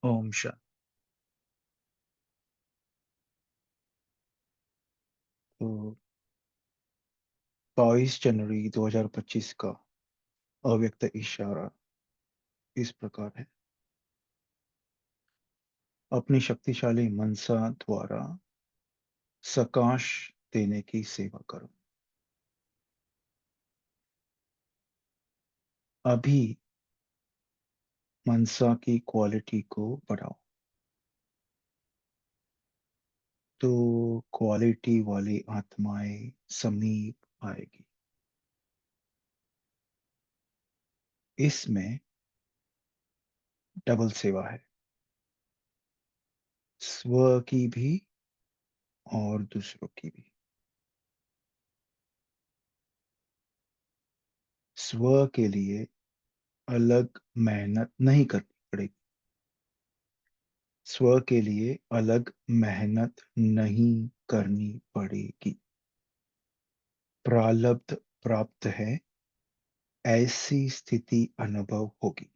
ओम शांति। तो 22 जनवरी 2025 का अव्यक्त इशारा इस प्रकार है। अपनी शक्तिशाली मनसा द्वारा सकाश देने की सेवा करो। अभी मनसा की क्वालिटी को बढ़ाओ तो क्वालिटी वाली आत्माएं समीप आएगी। इसमें डबल सेवा है, स्व की भी और दूसरों की भी। स्व के लिए अलग मेहनत नहीं करनी पड़ेगी। स्व के लिए अलग मेहनत नहीं करनी पड़ेगी। प्रारब्ध प्राप्त है, ऐसी स्थिति अनुभव होगी।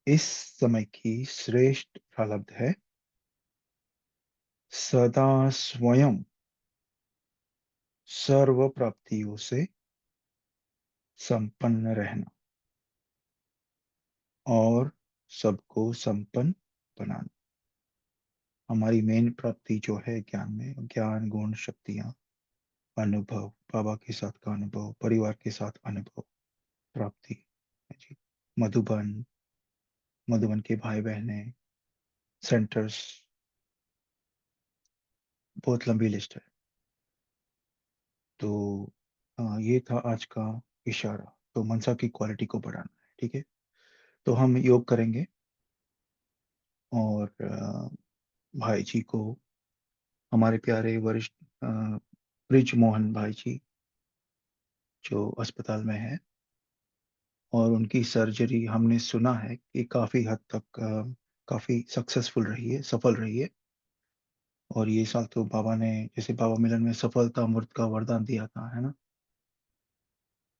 इस समय की श्रेष्ठ प्रारब्ध है सदा स्वयं सर्व प्राप्तियों से संपन्न रहना और सबको संपन्न बनाना। हमारी मेन प्राप्ति जो है ज्ञान में, ज्ञान गुण शक्तियां, अनुभव, बाबा के साथ का अनुभव, परिवार के साथ अनुभव, प्राप्ति है जी। मधुबन, मधुबन के भाई बहने, सेंटर्स, बहुत लंबी लिस्ट है। तो ये था आज का इशारा। तो मनसा की क्वालिटी को बढ़ाना है, ठीक है। तो हम योग करेंगे और भाई जी को, हमारे प्यारे वरिष्ठ ब्रिज मोहन भाई जी जो अस्पताल में है, और उनकी सर्जरी हमने सुना है कि काफी हद तक काफी सक्सेसफुल रही है, सफल रही है। और ये साल तो बाबा ने, जैसे बाबा मिलन में सफलता अमृत का वरदान दिया था, है ना।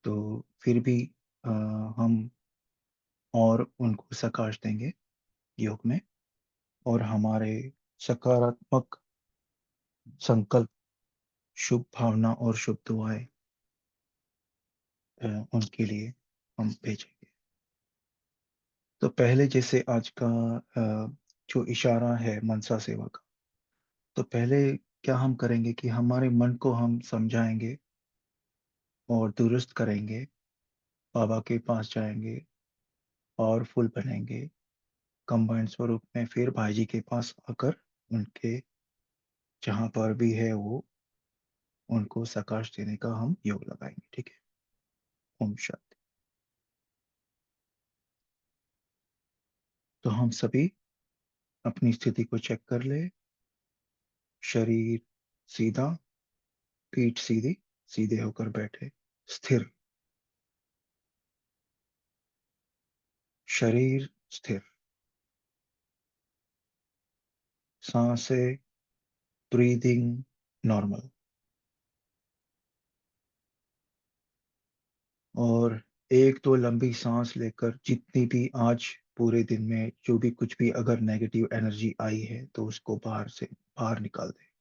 तो फिर भी हम और उनको सकाश देंगे योग में, और हमारे सकारात्मक संकल्प, शुभ भावना और शुभ दुआएं उनके लिए हम भेजेंगे। तो पहले जैसे आज का जो इशारा है मनसा सेवा का, तो पहले क्या हम करेंगे कि हमारे मन को हम समझाएंगे और दुरुस्त करेंगे। बाबा के पास जाएंगे, पावरफुल बनेंगे कंबाइंड स्वरूप में, फिर भाई जी के पास आकर उनके जहां पर भी है वो, उनको सकाश देने का हम योग लगाएंगे, ठीक है। ओम शांति। तो हम सभी अपनी स्थिति को चेक कर ले। शरीर सीधा, पीठ सीधी, सीधे होकर बैठे, स्थिर, शरीर स्थिर, सांसें, ब्रीदिंग नॉर्मल। और एक दो लंबी सांस लेकर जितनी भी आज पूरे दिन में जो भी कुछ भी अगर नेगेटिव एनर्जी आई है तो उसको बाहर से बाहर निकाल दे।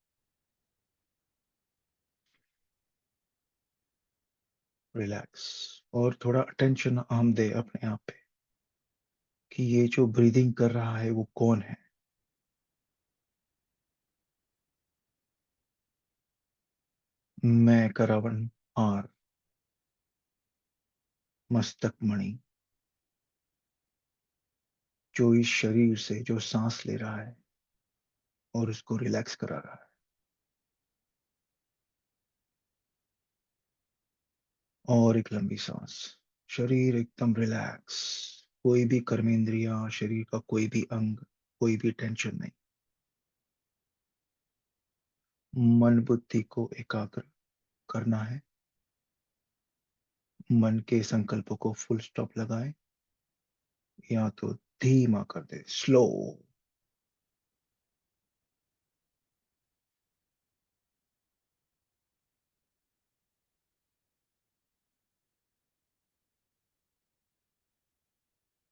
रिलैक्स। और थोड़ा अटेंशन हम दे अपने आप पे कि ये जो ब्रीदिंग कर रहा है वो कौन है। मैं करावन आर, मस्तक मणि, जो इस शरीर से जो सांस ले रहा है और उसको रिलैक्स करा रहा है। और एक लंबी सांस, शरीर एकदम रिलैक्स, कोई भी कर्मेंद्रिया, शरीर का कोई भी अंग, कोई भी टेंशन नहीं। मन बुद्धि को एकाग्र करना है। मन के संकल्पों को फुल स्टॉप लगाए, या तो धीमा कर दे, स्लो।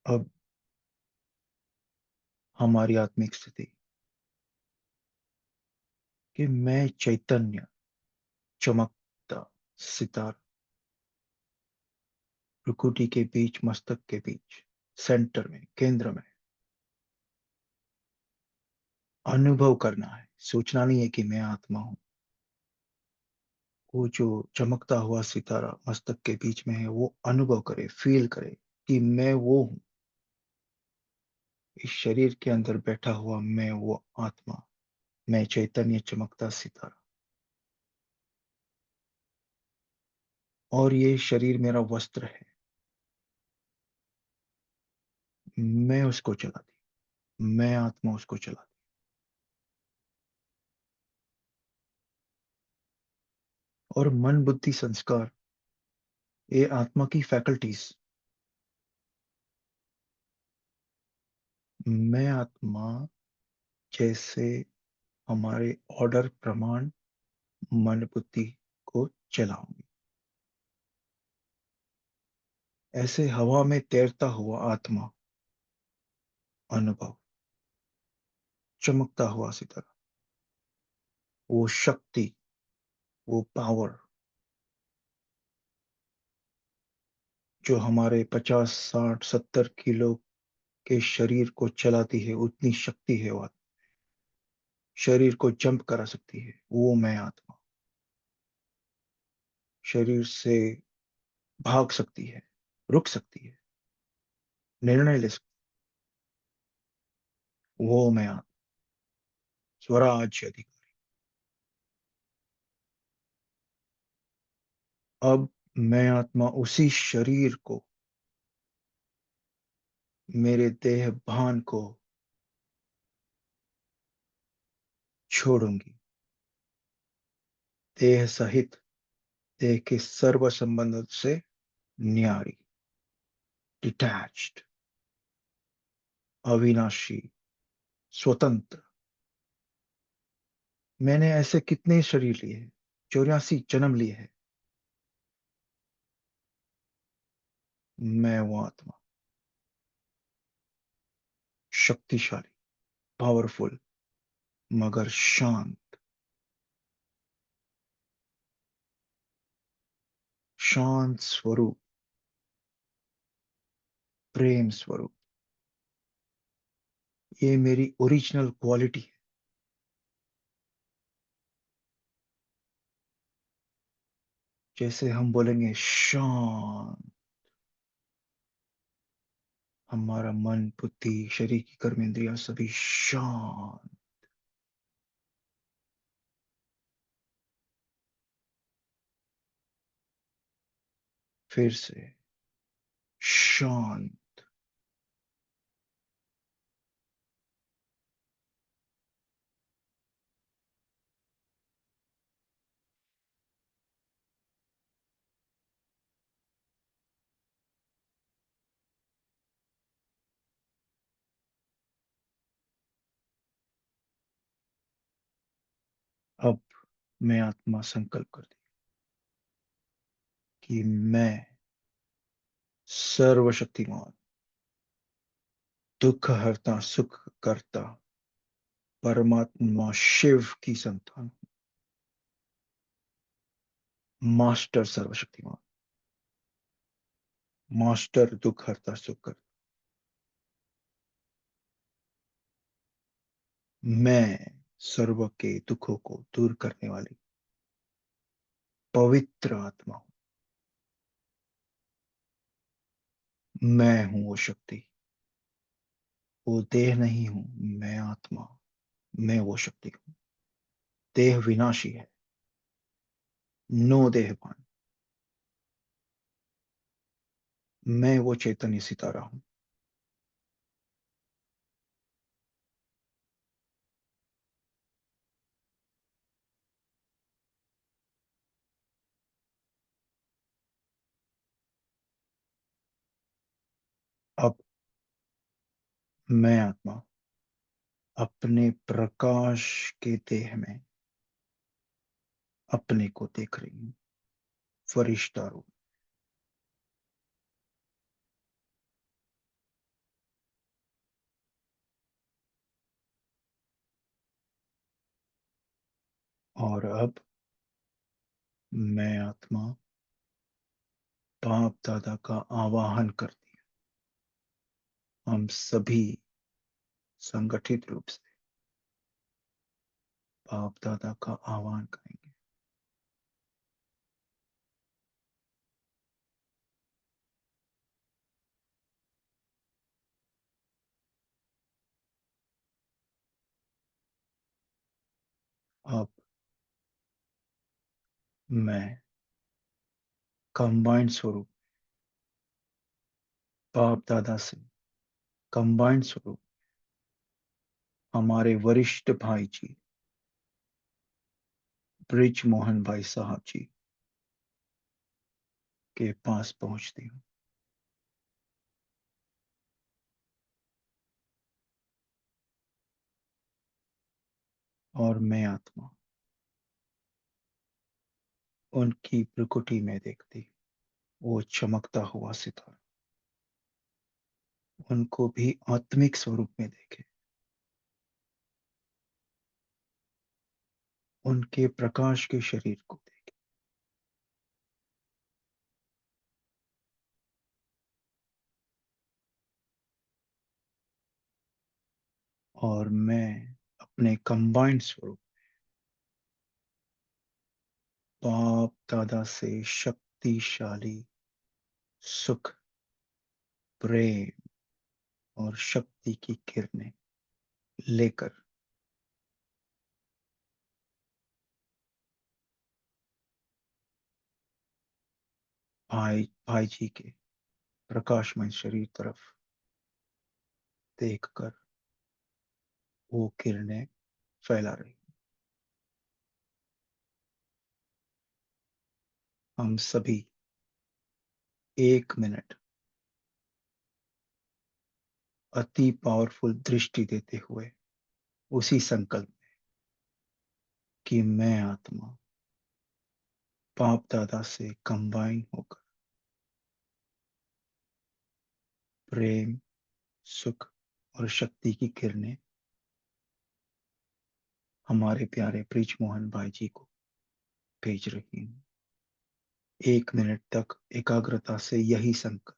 अब हमारी आत्मिक स्थिति, कि मैं चैतन्य, चमकता सितारा, भ्रुकुटी के बीच, मस्तक के बीच, सेंटर में, केंद्र में अनुभव करना है। सोचना नहीं है कि मैं आत्मा हूं। वो जो चमकता हुआ सितारा मस्तक के बीच में है, वो अनुभव करे, फील करे कि मैं वो हूं। इस शरीर के अंदर बैठा हुआ मैं वो आत्मा, मैं चैतन्य चमकता सितारा, और ये शरीर मेरा वस्त्र है। मैं उसको चलाती, मैं आत्मा उसको चलाती। और मन बुद्धि संस्कार, ये आत्मा की फैकल्टीज। मैं आत्मा जैसे हमारे ऑर्डर प्रमाण मन बुद्धि को चलाऊंगी। ऐसे हवा में तैरता हुआ आत्मा अनुभव, चमकता हुआ सितारा, वो शक्ति, वो पावर जो हमारे 50, 60, 70 किलो के शरीर को चलाती है, उतनी शक्ति है वो। शरीर को जंप करा सकती है, वो मैं आत्मा। शरीर से भाग सकती है, रुक सकती है, निर्णय ले सकती है, वो मैं आत्मा। स्वराज्य अधिकारी। अब मैं आत्मा उसी शरीर को, मेरे देह भान को छोड़ूंगी। देह सहित, देह के सर्व संबंध से न्यारी, डिटैच्ड, अविनाशी, स्वतंत्र। मैंने ऐसे कितने शरीर लिए हैं, 84 जन्म लिए हैं। मैं वो आत्मा, शक्तिशाली, पावरफुल, मगर शांत, शांत स्वरूप, प्रेम स्वरूप। ये मेरी ओरिजिनल क्वालिटी है। जैसे हम बोलेंगे शांत, हमारा मन बुद्धि शरीर की कर्म इंद्रियां सभी शांत। फिर से शांत। अब मैं आत्मा संकल्प करती कि मैं सर्वशक्तिमान, दुख हरता, सुख करता परमात्मा शिव की संतान, मास्टर सर्वशक्तिमान, मास्टर दुख हरता सुख करता। मैं सर्व के दुखों को दूर करने वाली पवित्र आत्मा हूं। मैं हूं वो शक्ति, वो देह नहीं हूं। मैं आत्मा, मैं वो शक्ति हूं। देह विनाशी है, नो देहभान। मैं वो चैतन्य सितारा हूं। अब मैं आत्मा अपने प्रकाश के देह में अपने को देख रही हूं, फरिश्ता रूप। और अब मैं आत्मा बाप दादा का आवाहन करती हूँ। हम सभी संगठित रूप से बाप दादा का आह्वान करेंगे। अब मैं कंबाइंड स्वरूप बाप दादा से कंबाइंड स्वरूप हमारे वरिष्ठ भाई जी ब्रिज मोहन भाई साहब जी के पास पहुंचती हूँ। और मैं आत्मा उनकी प्रकृति में देखती, वो चमकता हुआ सितारा उनको भी आत्मिक स्वरूप में देखे, उनके प्रकाश के शरीर को देखे। और मैं अपने कंबाइंड स्वरूप बाप दादा से शक्तिशाली सुख, प्रेम और शक्ति की किरणें लेकर भाई भाई जी के प्रकाशमय शरीर तरफ देखकर वो किरणें फैला रही। हम सभी 1 मिनट अति पावरफुल दृष्टि देते हुए उसी संकल्प कि मैं आत्मा बाप दादा से कंबाइन होकर प्रेम, सुख और शक्ति की किरणें हमारे प्यारे ब्रिज मोहन भाई जी को भेज रही हूँ। 1 मिनट तक एकाग्रता से यही संकल्प।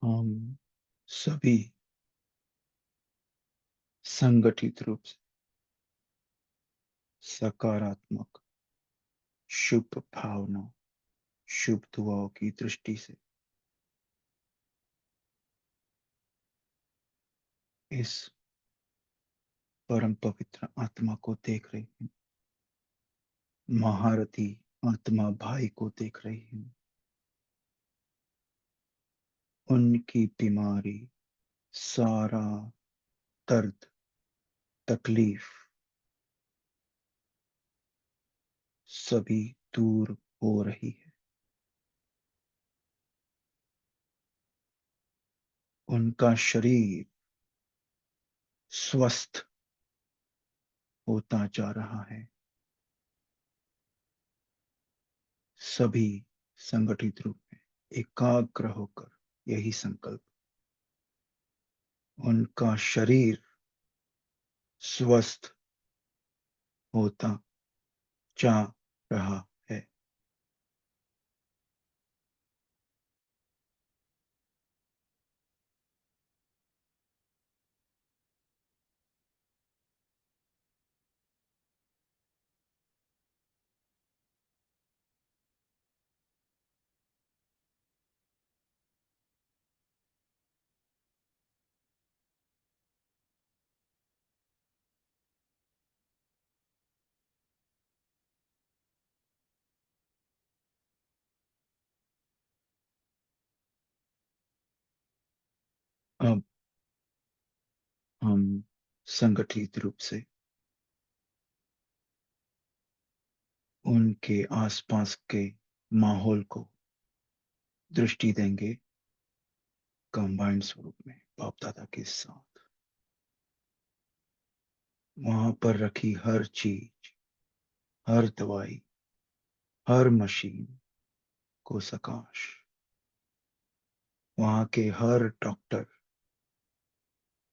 हम सभी संगठित रूप से सकारात्मक शुभ भावना, शुभ दुआओं की दृष्टि से इस परम पवित्र आत्मा को देख रही हूँ। महारथी आत्मा भाई को देख रही हूँ। उनकी बीमारी, सारा दर्द, तकलीफ सभी दूर हो रही है। उनका शरीर स्वस्थ होता जा रहा है। सभी संगठित रूप में एकाग्र होकर यही संकल्प उनका शरीर स्वस्थ होता जा रहा है। अब हम संगठित रूप से उनके आसपास के माहौल को दृष्टि देंगे कंबाइंड स्वरूप में बाप दादा के साथ। वहां पर रखी हर चीज, हर दवाई, हर मशीन को सकाश, वहां के हर डॉक्टर,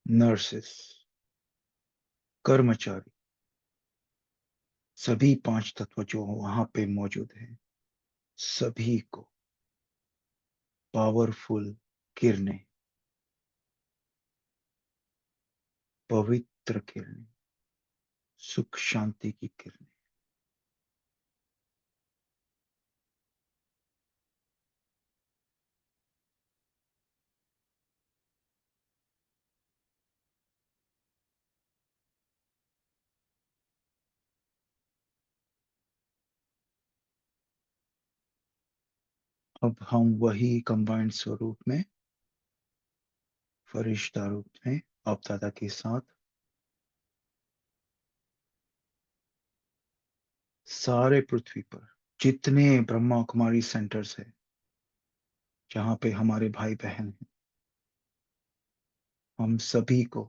नर्सेस, कर्मचारी, सभी पांच तत्व जो वहां पे मौजूद हैं, सभी को पावरफुल किरणें, पवित्र किरणें, सुख शांति की किरणें। अब हम वही कंबाइंड स्वरूप में, फरिश्ता रूप में बाप दादा के साथ सारे पृथ्वी पर जितने ब्रह्मा कुमारी सेंटर्स है, जहां पे हमारे भाई बहन हैं, हम सभी को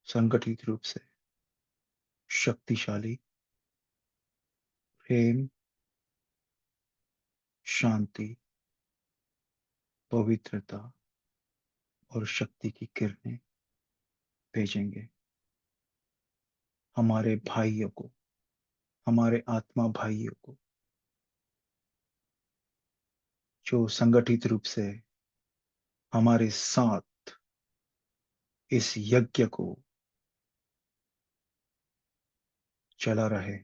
संगठित रूप से शक्तिशाली प्रेम, शांति, पवित्रता और शक्ति की किरणें भेजेंगे हमारे भाइयों को, हमारे आत्मा भाइयों को, जो संगठित रूप से हमारे साथ इस यज्ञ को चला रहे।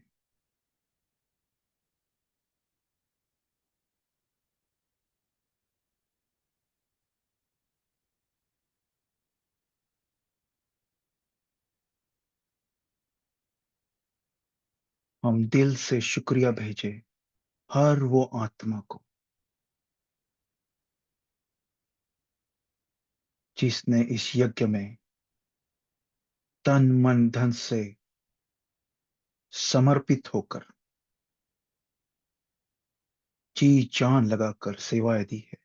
हम दिल से शुक्रिया भेजे हर वो आत्मा को जिसने इस यज्ञ में तन मन धन से समर्पित होकर जी जान लगाकर सेवाएं दी है।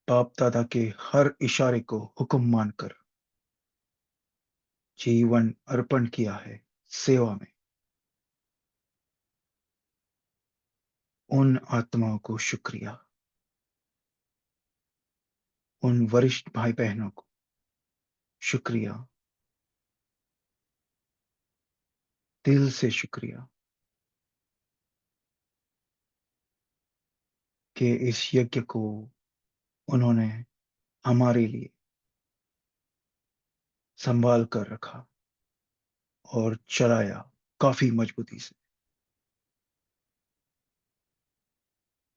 बाप दादा के हर इशारे को हुक्म मानकर जीवन अर्पण किया है सेवा में। उन आत्माओं को शुक्रिया, उन वरिष्ठ भाई बहनों को शुक्रिया, दिल से शुक्रिया कि इस यज्ञ को उन्होंने हमारे लिए संभाल कर रखा और चलाया काफी मजबूती से।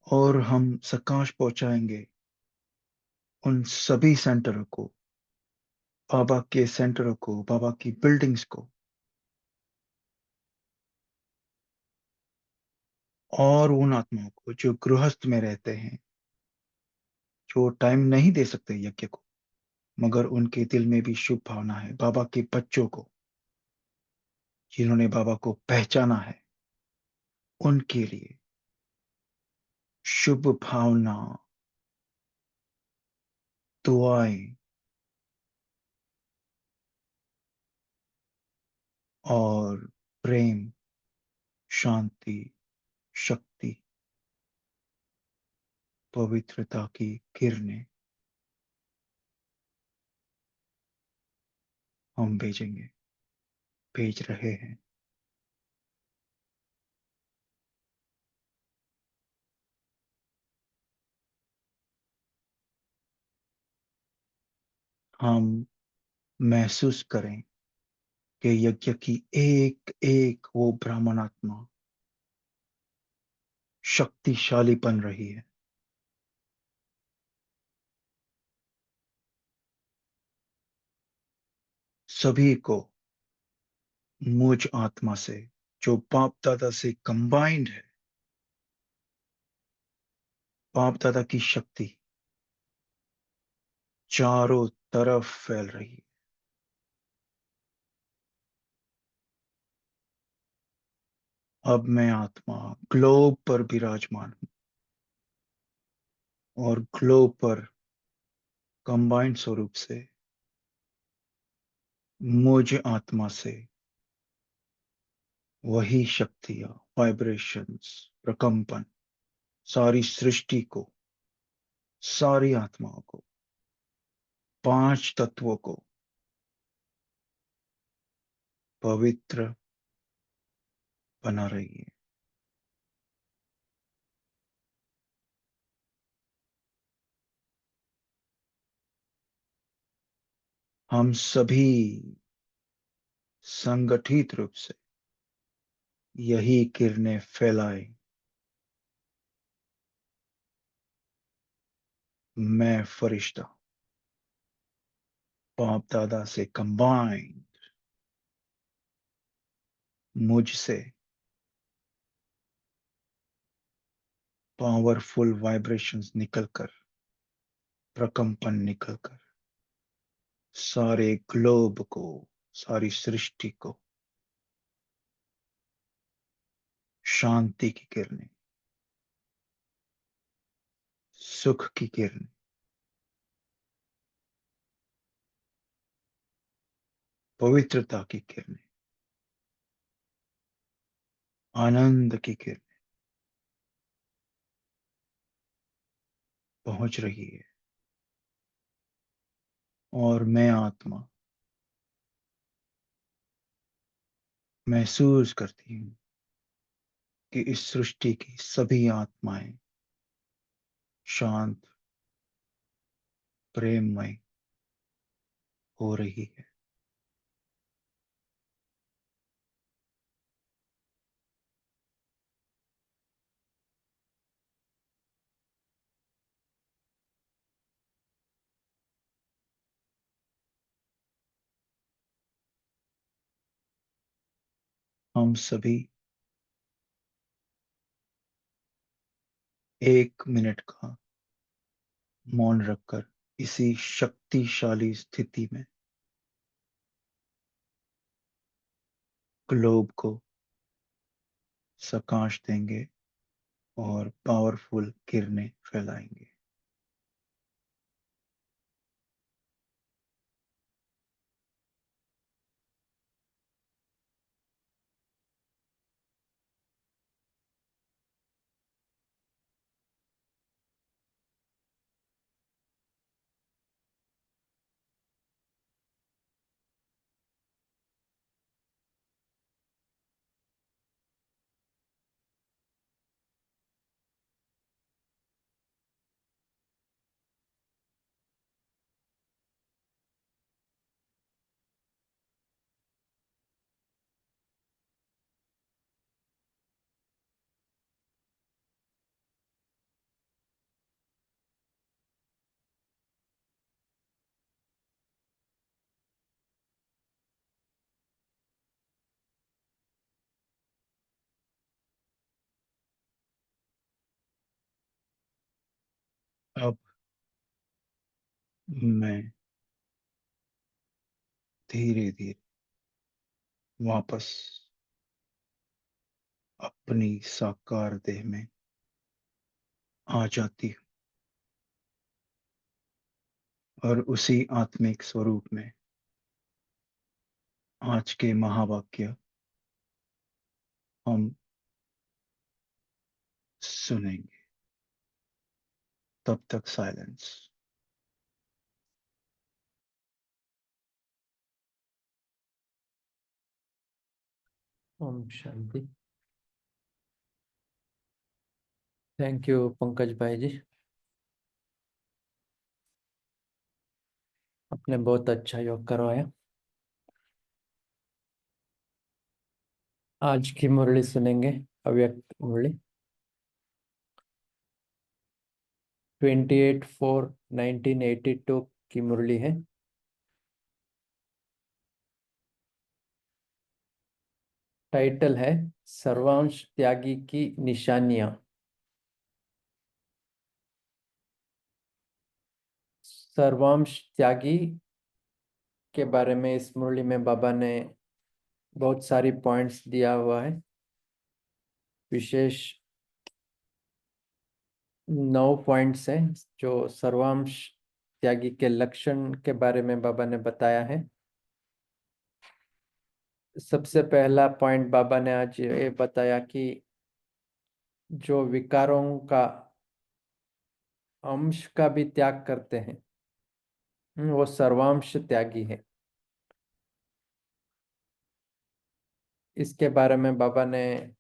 और हम सकाश पहुंचाएंगे उन सभी सेंटरों को, बाबा के सेंटरों को, बाबा की बिल्डिंग्स को, और उन आत्माओं को जो गृहस्थ में रहते हैं, जो टाइम नहीं दे सकते यज्ञ को, मगर उनके दिल में भी शुभ भावना है, बाबा के बच्चों को जिन्होंने बाबा को पहचाना है, उनके लिए शुभ भावना, दुआएं और प्रेम, शांति, शक्ति पवित्रता की किरणें हम भेजेंगे, भेज रहे हैं। हम महसूस करें कि यज्ञ की एक एक वो ब्राह्मण आत्मा शक्तिशाली बन रही है। सभी को मुझ आत्मा से, जो बाप दादा से कंबाइंड है, बाप दादा की शक्ति चारों तरफ फैल रही है। अब मैं आत्मा ग्लोब पर विराजमान हूं और ग्लोब पर कंबाइंड स्वरूप से मुझ आत्मा से वही शक्तियां, वाइब्रेशंस, प्रकंपन सारी सृष्टि को, सारी आत्माओं को, पांच तत्वों को पवित्र बना रही है। हम सभी संगठित रूप से यही किरणें फैलाए। मैं फरिश्ता बाप दादा से कंबाइन मुझसे पावरफुल वाइब्रेशंस निकलकर, प्रकंपन निकलकर सारे ग्लोब को, सारी सृष्टि को शांति की किरणें, सुख की किरणें, पवित्रता की किरणें, आनंद की किरणें पहुंच रही है। और मैं आत्मा महसूस करती हूँ कि इस सृष्टि की सभी आत्माएं शांत, प्रेममय हो रही है। हम सभी 1 मिनट का मौन रखकर इसी शक्तिशाली स्थिति में ग्लोब को प्रकाश देंगे और पावरफुल किरणें फैलाएंगे। अब मैं धीरे धीरे वापस अपनी साकार देह में आ जाती हूँ और उसी आत्मिक स्वरूप में आज के महावाक्य हम सुनेंगे। तब तक साइलेंस। ओम शांति। थैंक यू पंकज भाई जी, आपने बहुत अच्छा योग करवाया। आज की मुरली सुनेंगे, अव्यक्त मुरली 28/4/1982 की मुरली है। टाइटल है सर्वांश त्यागी की निशानियां। सर्वांश त्यागी के बारे में इस मुरली में बाबा ने बहुत सारी पॉइंट्स दिया हुआ है। विशेष 9 पॉइंट्स हैं जो सर्वांश त्यागी के लक्षण के बारे में बाबा ने बताया है। सबसे पहला पॉइंट बाबा ने आज ये बताया कि जो विकारों का अंश का भी त्याग करते हैं, वो सर्वांश त्यागी है। इसके बारे में बाबा ने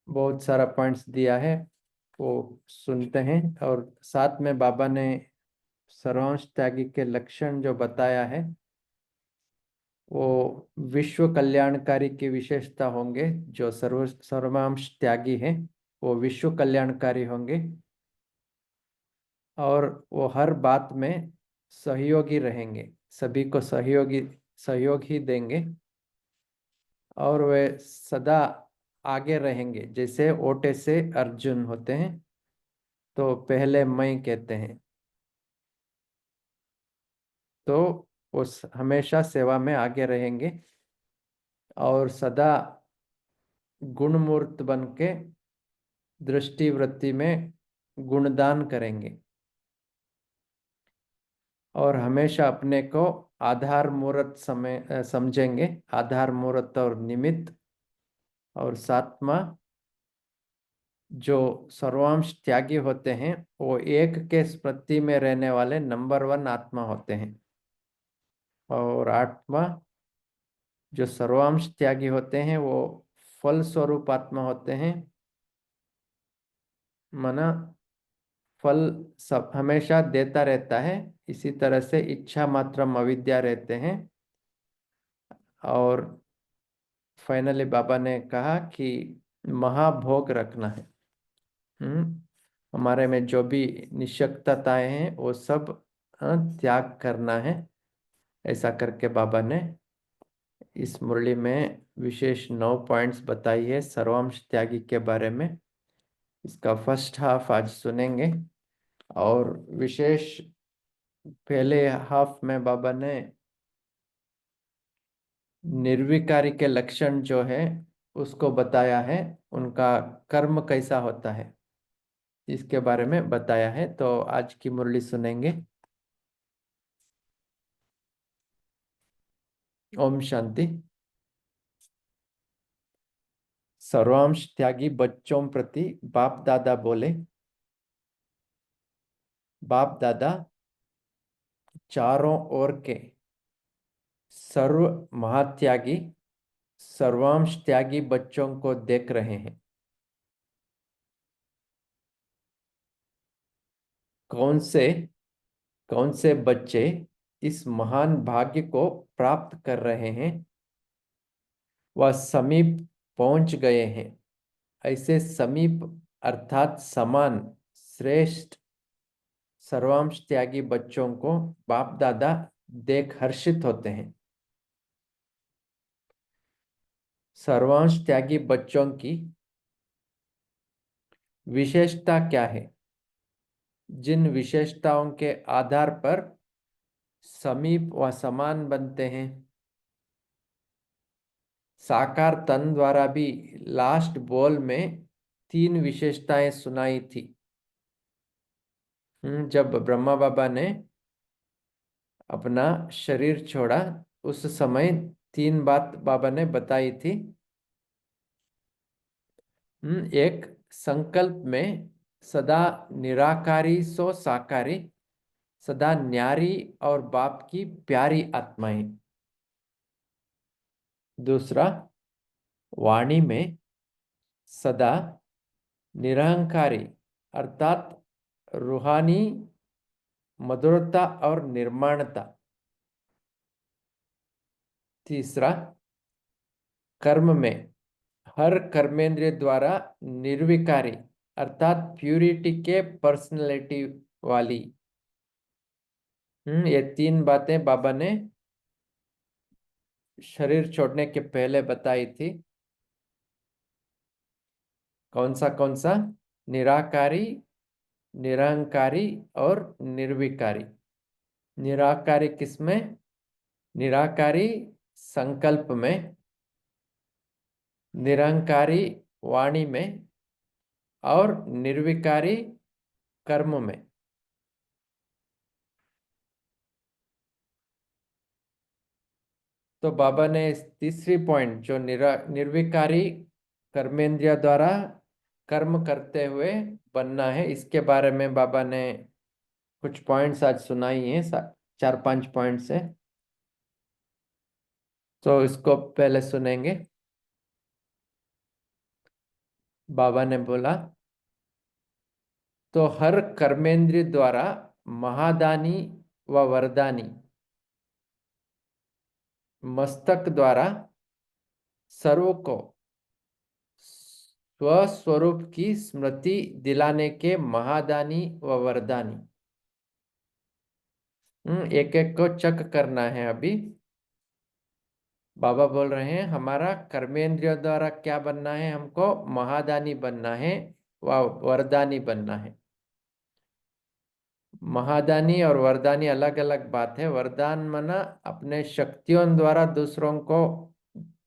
बहुत सारा पॉइंट्स दिया है, वो सुनते हैं। और साथ में बाबा ने सर्वांश त्यागी के लक्षण जो बताया है वो विश्व कल्याणकारी की विशेषता होंगे। जो सर्वांश त्यागी है वो विश्व कल्याणकारी होंगे और वो हर बात में सहयोगी रहेंगे, सभी को सहयोग ही देंगे और वे सदा आगे रहेंगे। जैसे ओटे से अर्जुन होते हैं तो पहले मैं कहते हैं, तो वो हमेशा सेवा में आगे रहेंगे और सदा गुणमूर्त बन के दृष्टि वृत्ति में गुणदान करेंगे और हमेशा अपने को आधार मूर्त समझेंगे, आधार मूर्त और निमित्त। और सातवां, जो सर्वांश त्यागी होते हैं वो एक के स्मृति में रहने वाले नंबर 1 आत्मा होते हैं। और आठवां, जो सर्वांश त्यागी होते हैं वो फल स्वरूप आत्मा होते हैं, मना फल सब हमेशा देता रहता है। इसी तरह से इच्छा मात्रम अविद्या रहते हैं। और फाइनली बाबा ने कहा कि महाभोग रखना है। हमारे में जो भी निश्चक्तताएं हैं वो सब त्याग करना है। ऐसा करके बाबा ने इस मुरली में विशेष 9 पॉइंट्स बताई है सर्वांश त्यागी के बारे में। इसका फर्स्ट हाफ आज सुनेंगे और विशेष पहले हाफ में बाबा ने निर्विकारी के लक्षण जो है उसको बताया है, उनका कर्म कैसा होता है इसके बारे में बताया है। तो आज की मुरली सुनेंगे। ओम शांति। सर्वांश त्यागी बच्चों प्रति बाप दादा बोले, बाप दादा चारों ओर के सर्व महात्यागी सर्वांश त्यागी बच्चों को देख रहे हैं। कौन से कौन से बच्चे इस महान भाग्य को प्राप्त कर रहे हैं, वह समीप पहुंच गए हैं। ऐसे समीप अर्थात समान श्रेष्ठ सर्वांश त्यागी बच्चों को बाप दादा देख हर्षित होते हैं। सर्वांश त्यागी बच्चों की विशेषता क्या है, जिन विशेषताओं के आधार पर समीप व समान बनते हैं। साकार तन द्वारा भी लास्ट बॉल में 3 विशेषताएं सुनाई थी। जब ब्रह्मा बाबा ने अपना शरीर छोड़ा उस समय 3 बात बाबा ने बताई थी। एक संकल्प में सदा निराकारी सो साकारी, सदा न्यारी और बाप की प्यारी आत्माएं। दूसरा, वाणी में सदा निरहंकारी अर्थात रूहानी मधुरता और निर्माणता। तीसरा, कर्म में हर कर्मेंद्रिय द्वारा निर्विकारी अर्थात प्यूरिटी के पर्सनैलिटी वाली। ये तीन बातें बाबा ने शरीर छोड़ने के पहले बताई थी। कौन सा? निराकारी, निरहंकारी और निर्विकारी। निराकारी किसमें? निराकारी संकल्प में, निरहंकारी वाणी में और निर्विकारी कर्म में। तो बाबा ने इस तीसरी पॉइंट जो निर्विकारी कर्मेंद्रिय द्वारा कर्म करते हुए बनना है, इसके बारे में बाबा ने कुछ पॉइंट्स आज सुनाई हैं, 4-5 पॉइंट्स है। तो इसको पहले सुनेंगे। बाबा ने बोला, तो हर कर्मेंद्रिय द्वारा महादानी व वरदानी मस्तक द्वारा सर्व को स्वस्वरूप की स्मृति दिलाने के महादानी व वरदानी। एक एक को चेक करना है अभी। बाबा बोल रहे हैं हमारा कर्मेंद्रिय द्वारा क्या बनना है? हमको महादानी बनना है व वरदानी बनना है। महादानी और वरदानी अलग अलग बात है। वरदान मना अपने शक्तियों द्वारा दूसरों को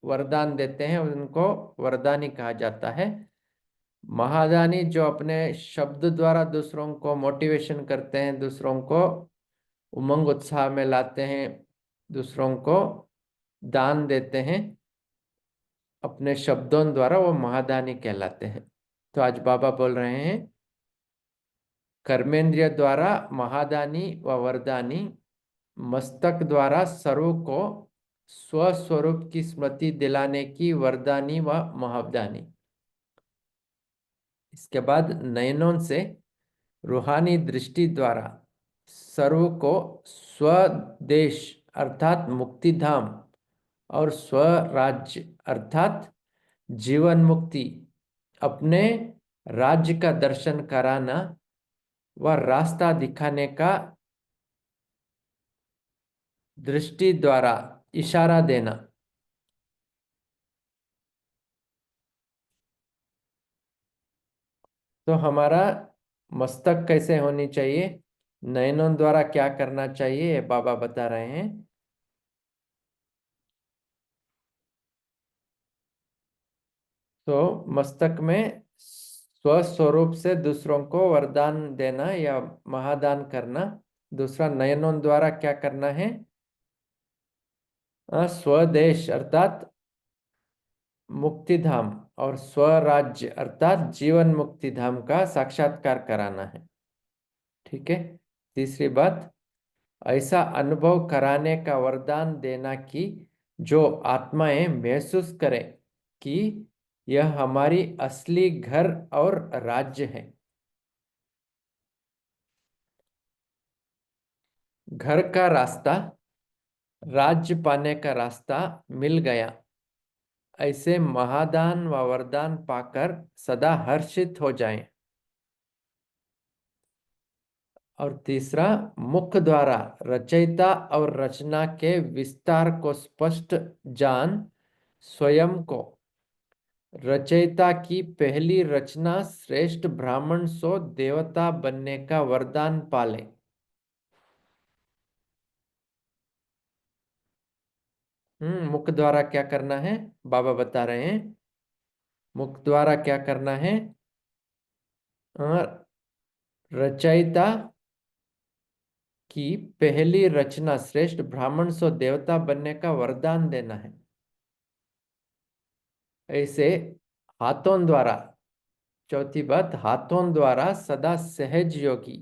वरदान देते हैं, उनको वरदानी कहा जाता है। महादानी जो अपने शब्द द्वारा दूसरों को मोटिवेशन करते हैं, दूसरों को उमंग उत्साह में लाते हैं, दूसरों को दान देते हैं, अपने शब्दों द्वारा वो महादानी कहलाते हैं। तो आज बाबा बोल रहे हैं कर्मेंद्रिय द्वारा महादानी व वरदानी, मस्तक द्वारा सर्व को स्वस्वरूप की स्मृति दिलाने की वरदानी व महादानी। इसके बाद नयनों से रूहानी दृष्टि द्वारा सर्व को स्वदेश अर्थात मुक्तिधाम और स्वराज्य अर्थात जीवन मुक्ति, अपने राज्य का दर्शन कराना व रास्ता दिखाने का दृष्टि द्वारा इशारा देना। तो हमारा मस्तक कैसे होनी चाहिए, नयनों द्वारा क्या करना चाहिए, ये बाबा बता रहे हैं। तो मस्तक में स्वस्वरूप से दूसरों को वरदान देना या महादान करना। दूसरा, नयनों द्वारा क्या करना है? स्वदेश अर्थात मुक्तिधाम और स्वराज्य अर्थात जीवन मुक्तिधाम का साक्षात्कार कराना है। ठीक है। तीसरी बात, ऐसा अनुभव कराने का वरदान देना कि जो आत्माएं महसूस करें कि यह हमारी असली घर और राज्य है। घर का रास्ता, राज्य पाने का रास्ता मिल गया, ऐसे महादान व वरदान पाकर सदा हर्षित हो जाएं। और तीसरा, मुख द्वारा रचयिता और रचना के विस्तार को स्पष्ट जान स्वयं को रचयिता की पहली रचना श्रेष्ठ ब्राह्मण सो देवता बनने का वरदान पाले। मुख द्वारा क्या करना है बाबा बता रहे हैं। मुख द्वारा क्या करना है? रचयिता की पहली रचना श्रेष्ठ ब्राह्मण सो देवता बनने का वरदान देना है। ऐसे हाथों द्वारा चौथी बात, हाथों द्वारा सदा सहज योगी,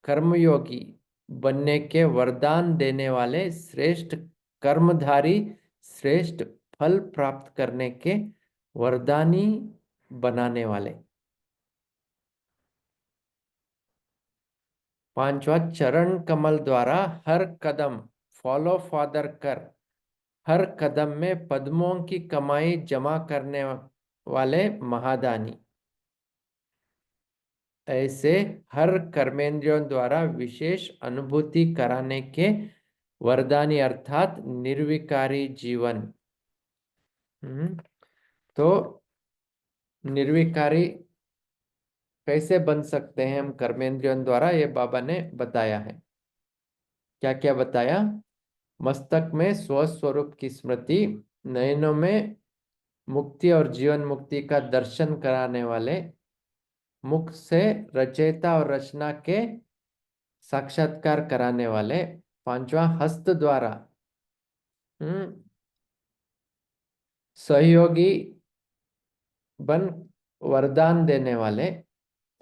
कर्मयोगी बनने के वरदान देने वाले, श्रेष्ठ कर्मधारी, श्रेष्ठ फल प्राप्त करने के वरदानी बनाने वाले। पांचवा, चरण कमल द्वारा हर कदम फॉलो फादर कर, हर कदम में पद्मों की कमाई जमा करने वाले महादानी। ऐसे हर कर्मेंद्रियों द्वारा विशेष अनुभूति कराने के वरदानी अर्थात निर्विकारी जीवन। तो निर्विकारी कैसे बन सकते हैं हम कर्मेंद्रियों द्वारा, ये बाबा ने बताया है। क्या क्या बताया? मस्तक में स्वस्वरूप की स्मृति, नयनों में मुक्ति और जीवन मुक्ति का दर्शन कराने वाले, मुख से रचयिता और रचना के साक्षात्कार कराने वाले। पांचवा, हस्त द्वारा हम्म सहयोगी बन वरदान देने वाले,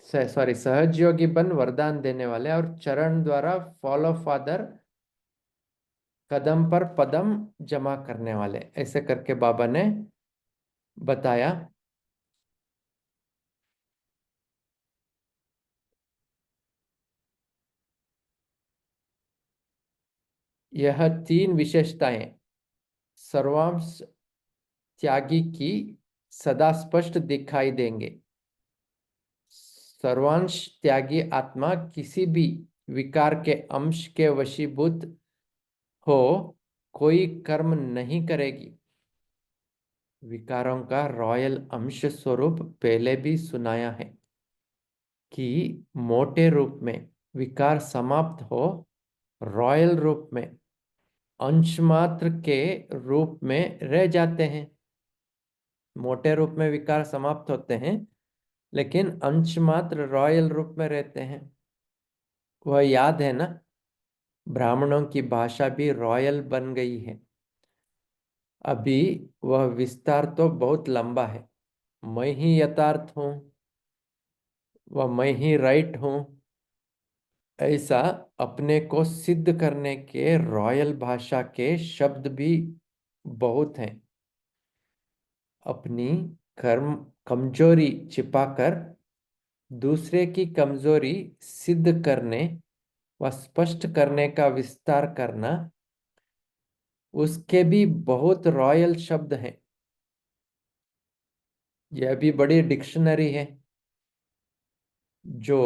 सॉरी सहयोगी बन वरदान देने वाले। और चरण द्वारा फॉलो फादर, कदम पर पदम जमा करने वाले। ऐसे करके बाबा ने बताया। यह तीन विशेषताएं सर्वांश त्यागी की सदा स्पष्ट दिखाई देंगे। सर्वांश त्यागी आत्मा किसी भी विकार के अंश के वशीभूत हो कोई कर्म नहीं करेगी। विकारों का रॉयल अंश स्वरूप पहले भी सुनाया है कि मोटे रूप में विकार समाप्त हो, रॉयल रूप में अंश मात्र के रूप में रह जाते हैं। मोटे रूप में विकार समाप्त होते हैं, लेकिन अंश मात्र रॉयल रूप में रहते हैं। वह याद है ना, ब्राह्मणों की भाषा भी रॉयल बन गई है। अभी वह विस्तार तो बहुत लंबा है। मैं ही यथार्थ हूं, वह मैं ही राइट हूं, ऐसा अपने को सिद्ध करने के रॉयल भाषा के शब्द भी बहुत हैं। अपनी कर्म कमजोरी छिपाकर दूसरे की कमजोरी सिद्ध करने व स्पष्ट करने का विस्तार करना, उसके भी बहुत रॉयल शब्द हैं। यह भी बड़ी डिक्शनरी है जो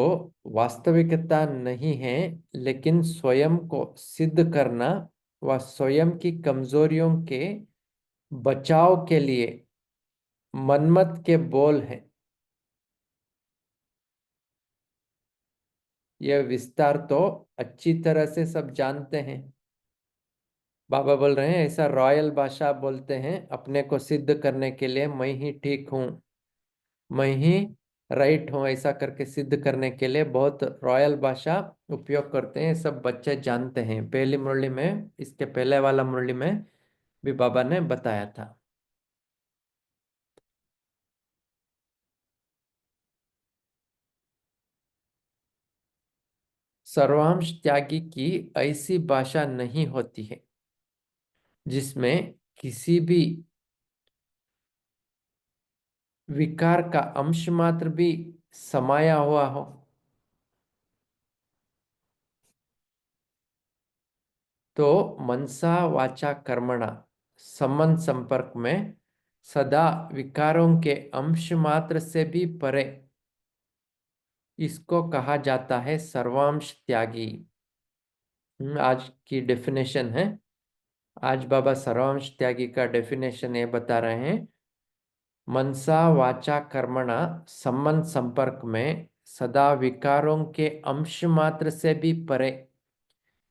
वास्तविकता नहीं है, लेकिन स्वयं को सिद्ध करना व स्वयं की कमजोरियों के बचाव के लिए मनमत के बोल हैं। यह विस्तार तो अच्छी तरह से सब जानते हैं। बाबा बोल रहे हैं ऐसा रॉयल भाषा बोलते हैं अपने को सिद्ध करने के लिए, मैं ही ठीक हूं, मैं ही राइट हूं, ऐसा करके सिद्ध करने के लिए बहुत रॉयल भाषा उपयोग करते हैं। सब बच्चे जानते हैं। पहली मुरली में, इसके पहले वाला मुरली में भी बाबा ने बताया था। सर्वांश त्यागी की ऐसी भाषा नहीं होती है जिसमें किसी भी विकार का अंश मात्र भी समाया हुआ हो। तो मनसा वाचा कर्मणा संबंध संपर्क में सदा विकारों के अंश मात्र से भी परे, इसको कहा जाता है सर्वांश त्यागी। आज की डेफिनेशन है। आज बाबा सर्वांश त्यागी का डेफिनेशन ये बता रहे हैं। मनसा वाचा कर्मणा संबंध संपर्क में सदा विकारों के अंश मात्र से भी परे,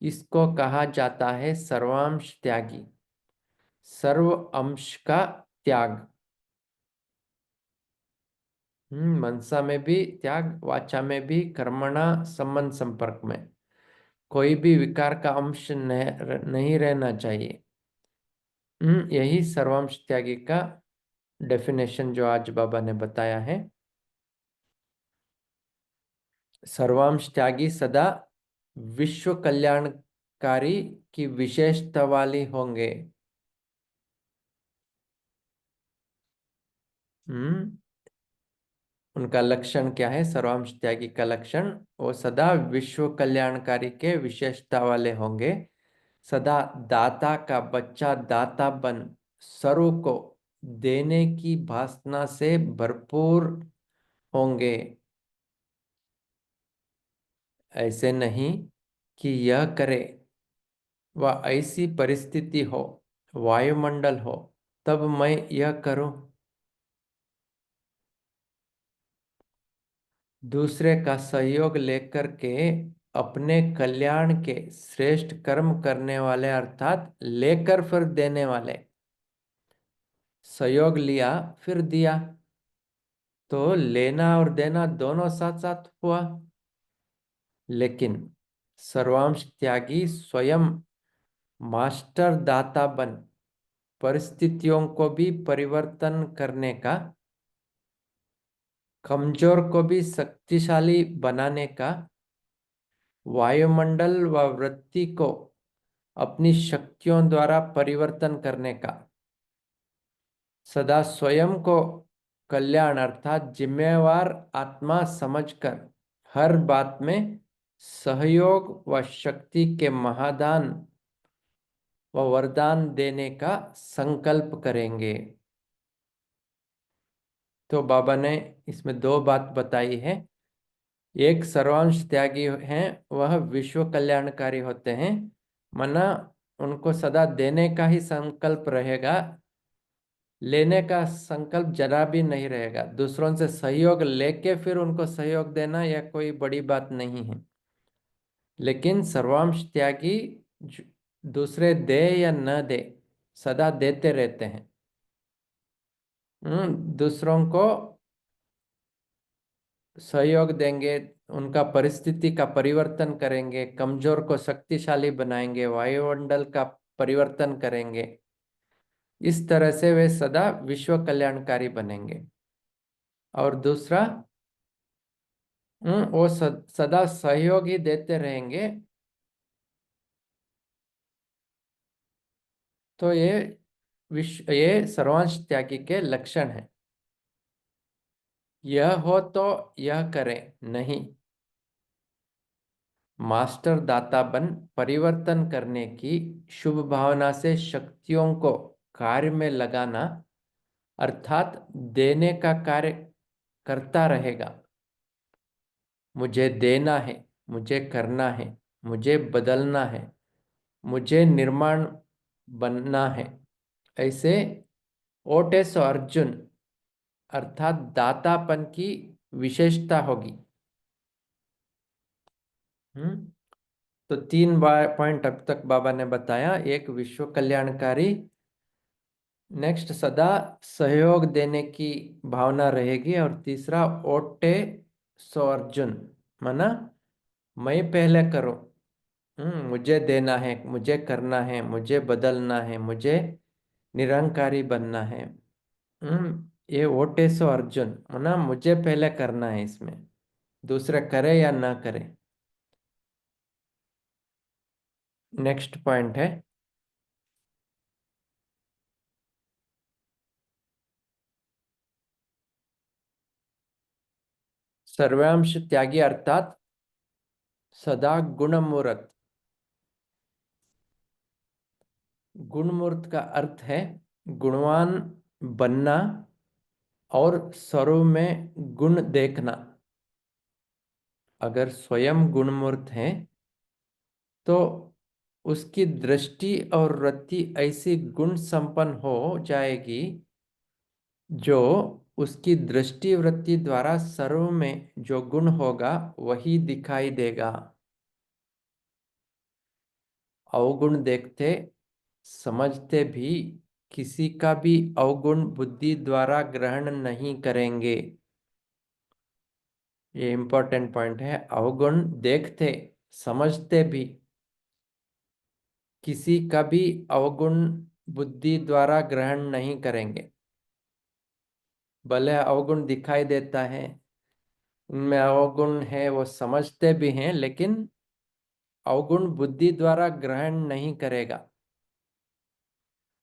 इसको कहा जाता है सर्वांश त्यागी। सर्व अंश का त्याग। मनसा में भी त्याग, वाचा में भी, कर्मणा संबंध संपर्क में कोई भी विकार का अंश नहीं रहना चाहिए। यही सर्वांश त्यागी का डेफिनेशन जो आज बाबा ने बताया है। सर्वांश त्यागी सदा विश्व कल्याणकारी की विशेषता वाली होंगे। हम्म उनका लक्षण क्या है? सर्वांश त्यागी का लक्षण, वो सदा विश्व कल्याणकारी के विशेषता वाले होंगे। सदा दाता का बच्चा दाता बन सर्व को देने की वासना से भरपूर होंगे। ऐसे नहीं कि यह करे व ऐसी परिस्थिति हो, वायुमंडल हो, तब मैं यह करूं। दूसरे का सहयोग लेकर के अपने कल्याण के श्रेष्ठ कर्म करने वाले, अर्थात लेकर फिर देने वाले। सहयोग लिया फिर दिया, तो लेना और देना दोनों साथ साथ हुआ। लेकिन सर्वांश त्यागी स्वयं मास्टर दाता बन परिस्थितियों को भी परिवर्तन करने का, कमजोर को भी शक्तिशाली बनाने का, वायुमंडल व वृत्ति को अपनी शक्तियों द्वारा परिवर्तन करने का, सदा स्वयं को कल्याण अर्थात जिम्मेवार आत्मा समझकर हर बात में सहयोग व शक्ति के महादान व वरदान देने का संकल्प करेंगे। तो बाबा ने इसमें दो बात बताई है। एक, सर्वांश त्यागी हैं वह विश्व कल्याणकारी होते हैं, मना उनको सदा देने का ही संकल्प रहेगा, लेने का संकल्प जरा भी नहीं रहेगा। दूसरों से सहयोग लेके फिर उनको सहयोग देना यह कोई बड़ी बात नहीं है। लेकिन सर्वांश त्यागी दूसरे दे या न दे, सदा देते रहते हैं। दूसरों को सहयोग देंगे, उनका परिस्थिति का परिवर्तन करेंगे, कमजोर को शक्तिशाली बनाएंगे, वायुमंडल का परिवर्तन करेंगे। इस तरह से वे सदा विश्व कल्याणकारी बनेंगे। और दूसरा, वो सदा सहयोग ही देते रहेंगे। तो ये सर्वांश त्यागी के लक्षण है। यह हो तो यह करें, नहीं मास्टर दाता बन परिवर्तन करने की शुभ भावना से शक्तियों को कार्य में लगाना, अर्थात देने का कार्य करता रहेगा। मुझे देना है, मुझे करना है, मुझे बदलना है, मुझे निर्माण बनना है, ऐसे ओटे सो अर्जुन अर्थात दातापन की विशेषता होगी। हम्म तो तीन पॉइंट अब तक बाबा ने बताया। एक, विश्व कल्याणकारी। नेक्स्ट, सदा सहयोग देने की भावना रहेगी। और तीसरा, ओटे सो अर्जुन, माना मैं पहले करूं। मुझे देना है, मुझे करना है, मुझे बदलना है, मुझे निरंकारी बनना है। ये ओटे सो अर्जुन, माना मुझे पहले करना है, इसमें दूसरे करे या ना करे। नेक्स्ट पॉइंट है, सर्वांश त्यागी अर्थात सदा गुणमूर्त। गुणमूर्त का अर्थ है गुणवान बनना और सर्व में गुण देखना। अगर स्वयं गुणमूर्त है तो उसकी दृष्टि और वृत्ति ऐसी गुण संपन्न हो जाएगी जो उसकी दृष्टि वृत्ति द्वारा सर्व में जो गुण होगा वही दिखाई देगा। अवगुण देखते समझते भी किसी का भी अवगुण बुद्धि द्वारा ग्रहण नहीं करेंगे। ये इंपॉर्टेंट पॉइंट है। अवगुण देखते समझते भी किसी का भी अवगुण बुद्धि द्वारा ग्रहण नहीं करेंगे। भले अवगुण दिखाई देता है, उनमें अवगुण है वो समझते भी हैं, लेकिन अवगुण बुद्धि द्वारा ग्रहण नहीं करेगा,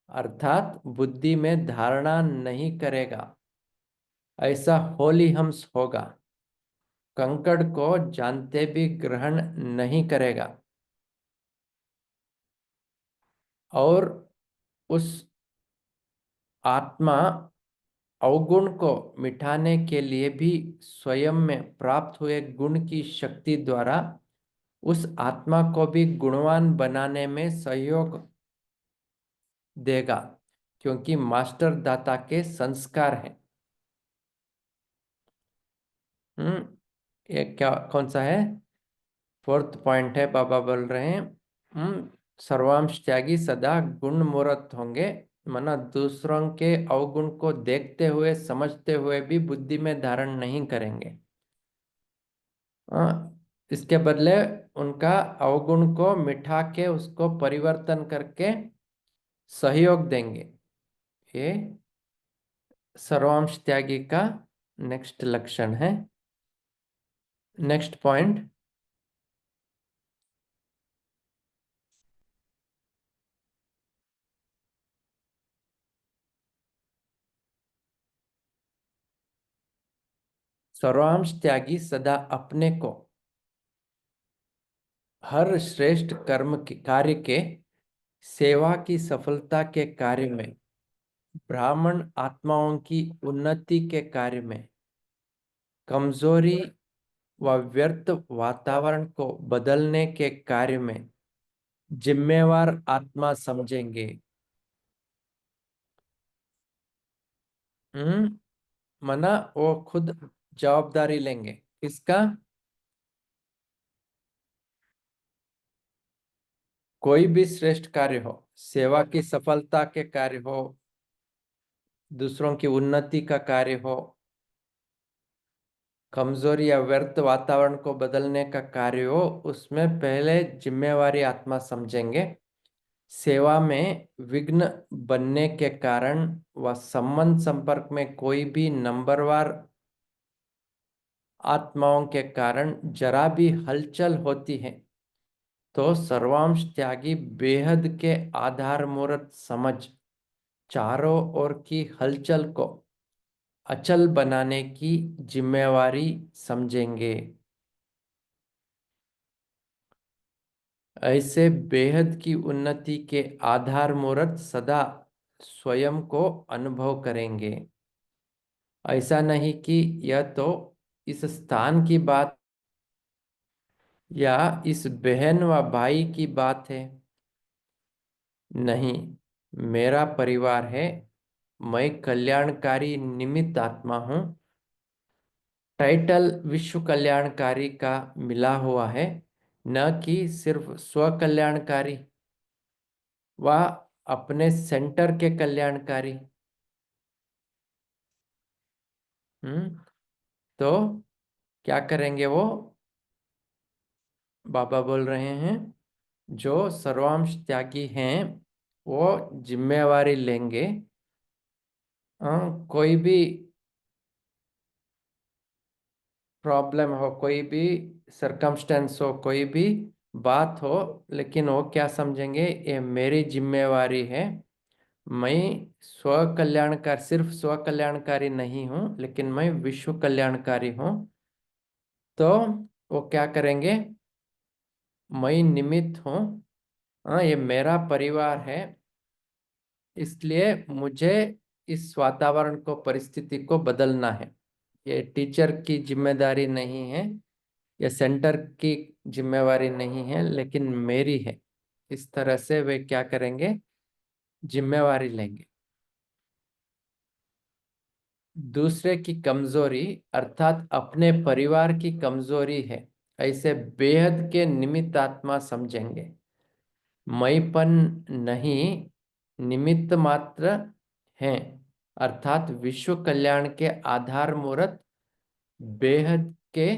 अर्थात बुद्धि में धारणा नहीं करेगा। ऐसा होली हंस होगा, कंकड़ को जानते भी ग्रहण नहीं करेगा, और उस आत्मा अवगुण को मिटाने के लिए भी स्वयं में प्राप्त हुए गुण की शक्ति द्वारा उस आत्मा को भी गुणवान बनाने में सहयोग देगा, क्योंकि मास्टर दाता के संस्कार हैं। ये क्या, कौन सा है? फोर्थ पॉइंट है, बाबा बोल रहे हैं। सर्वांश त्यागी सदा गुण मूर्त होंगे, माना दूसरों के अवगुण को देखते हुए समझते हुए भी बुद्धि में धारण नहीं करेंगे। इसके बदले उनका अवगुण को मिटा के उसको परिवर्तन करके सहयोग देंगे। ये सर्वांश त्यागी का नेक्स्ट लक्षण है। नेक्स्ट पॉइंट, सर्वांश त्यागी सदा अपने को हर श्रेष्ठ कर्म के कार्य के, सेवा की सफलता के कार्य में, ब्राह्मण आत्माओं की उन्नति के कार्य में, कमजोरी व व्यर्थ वातावरण को बदलने के कार्य में जिम्मेवार आत्मा समझेंगे। मना वो खुद जवाबदारी लेंगे। किसका? कोई भी श्रेष्ठ कार्य हो, सेवा की सफलता के कार्य हो, दूसरों की उन्नति का कार्य हो, कमजोरी या व्यर्थ वातावरण को बदलने का कार्य हो, उसमें पहले जिम्मेवारी आत्मा समझेंगे। सेवा में विघ्न बनने के कारण व संबंध संपर्क में कोई भी नंबरवार आत्माओं के कारण जरा भी हलचल होती है तो सर्वांश त्यागी बेहद के आधार मूर्त समझ चारों ओर की हलचल को अचल बनाने की जिम्मेवारी समझेंगे। ऐसे बेहद की उन्नति के आधार मूर्त सदा स्वयं को अनुभव करेंगे। ऐसा नहीं कि यह तो इस स्थान की बात या इस बहन व भाई की बात है। नहीं, मेरा परिवार है, मैं कल्याणकारी निमित्त आत्मा हूँ। टाइटल विश्व कल्याणकारी का मिला हुआ है, न कि सिर्फ स्व कल्याणकारी व अपने सेंटर के कल्याणकारी। हम्म तो क्या करेंगे वो? बाबा बोल रहे हैं, जो सर्वांश त्यागी हैं वो जिम्मेवारी लेंगे। कोई भी प्रॉब्लम हो, कोई भी सरकमस्टेंस हो, कोई भी बात हो, लेकिन वो क्या समझेंगे? ये मेरी जिम्मेवारी है। मैं स्व कल्याणकार सिर्फ स्व कल्याणकारी नहीं हूँ, लेकिन मैं विश्व कल्याणकारी हूँ। तो वो क्या करेंगे? मैं निमित्त हूँ। हाँ, ये मेरा परिवार है, इसलिए मुझे इस वातावरण को, परिस्थिति को बदलना है। ये टीचर की जिम्मेदारी नहीं है, या सेंटर की जिम्मेवारी नहीं है, लेकिन मेरी है। इस तरह से वे क्या करेंगे? जिम्मेवारी लेंगे। दूसरे की कमजोरी अर्थात अपने परिवार की कमजोरी है, ऐसे बेहद के निमित्त आत्मा समझेंगे। मैंपन नहीं, निमित्त मात्र हैं, अर्थात विश्व कल्याण के आधार मूर्त बेहद के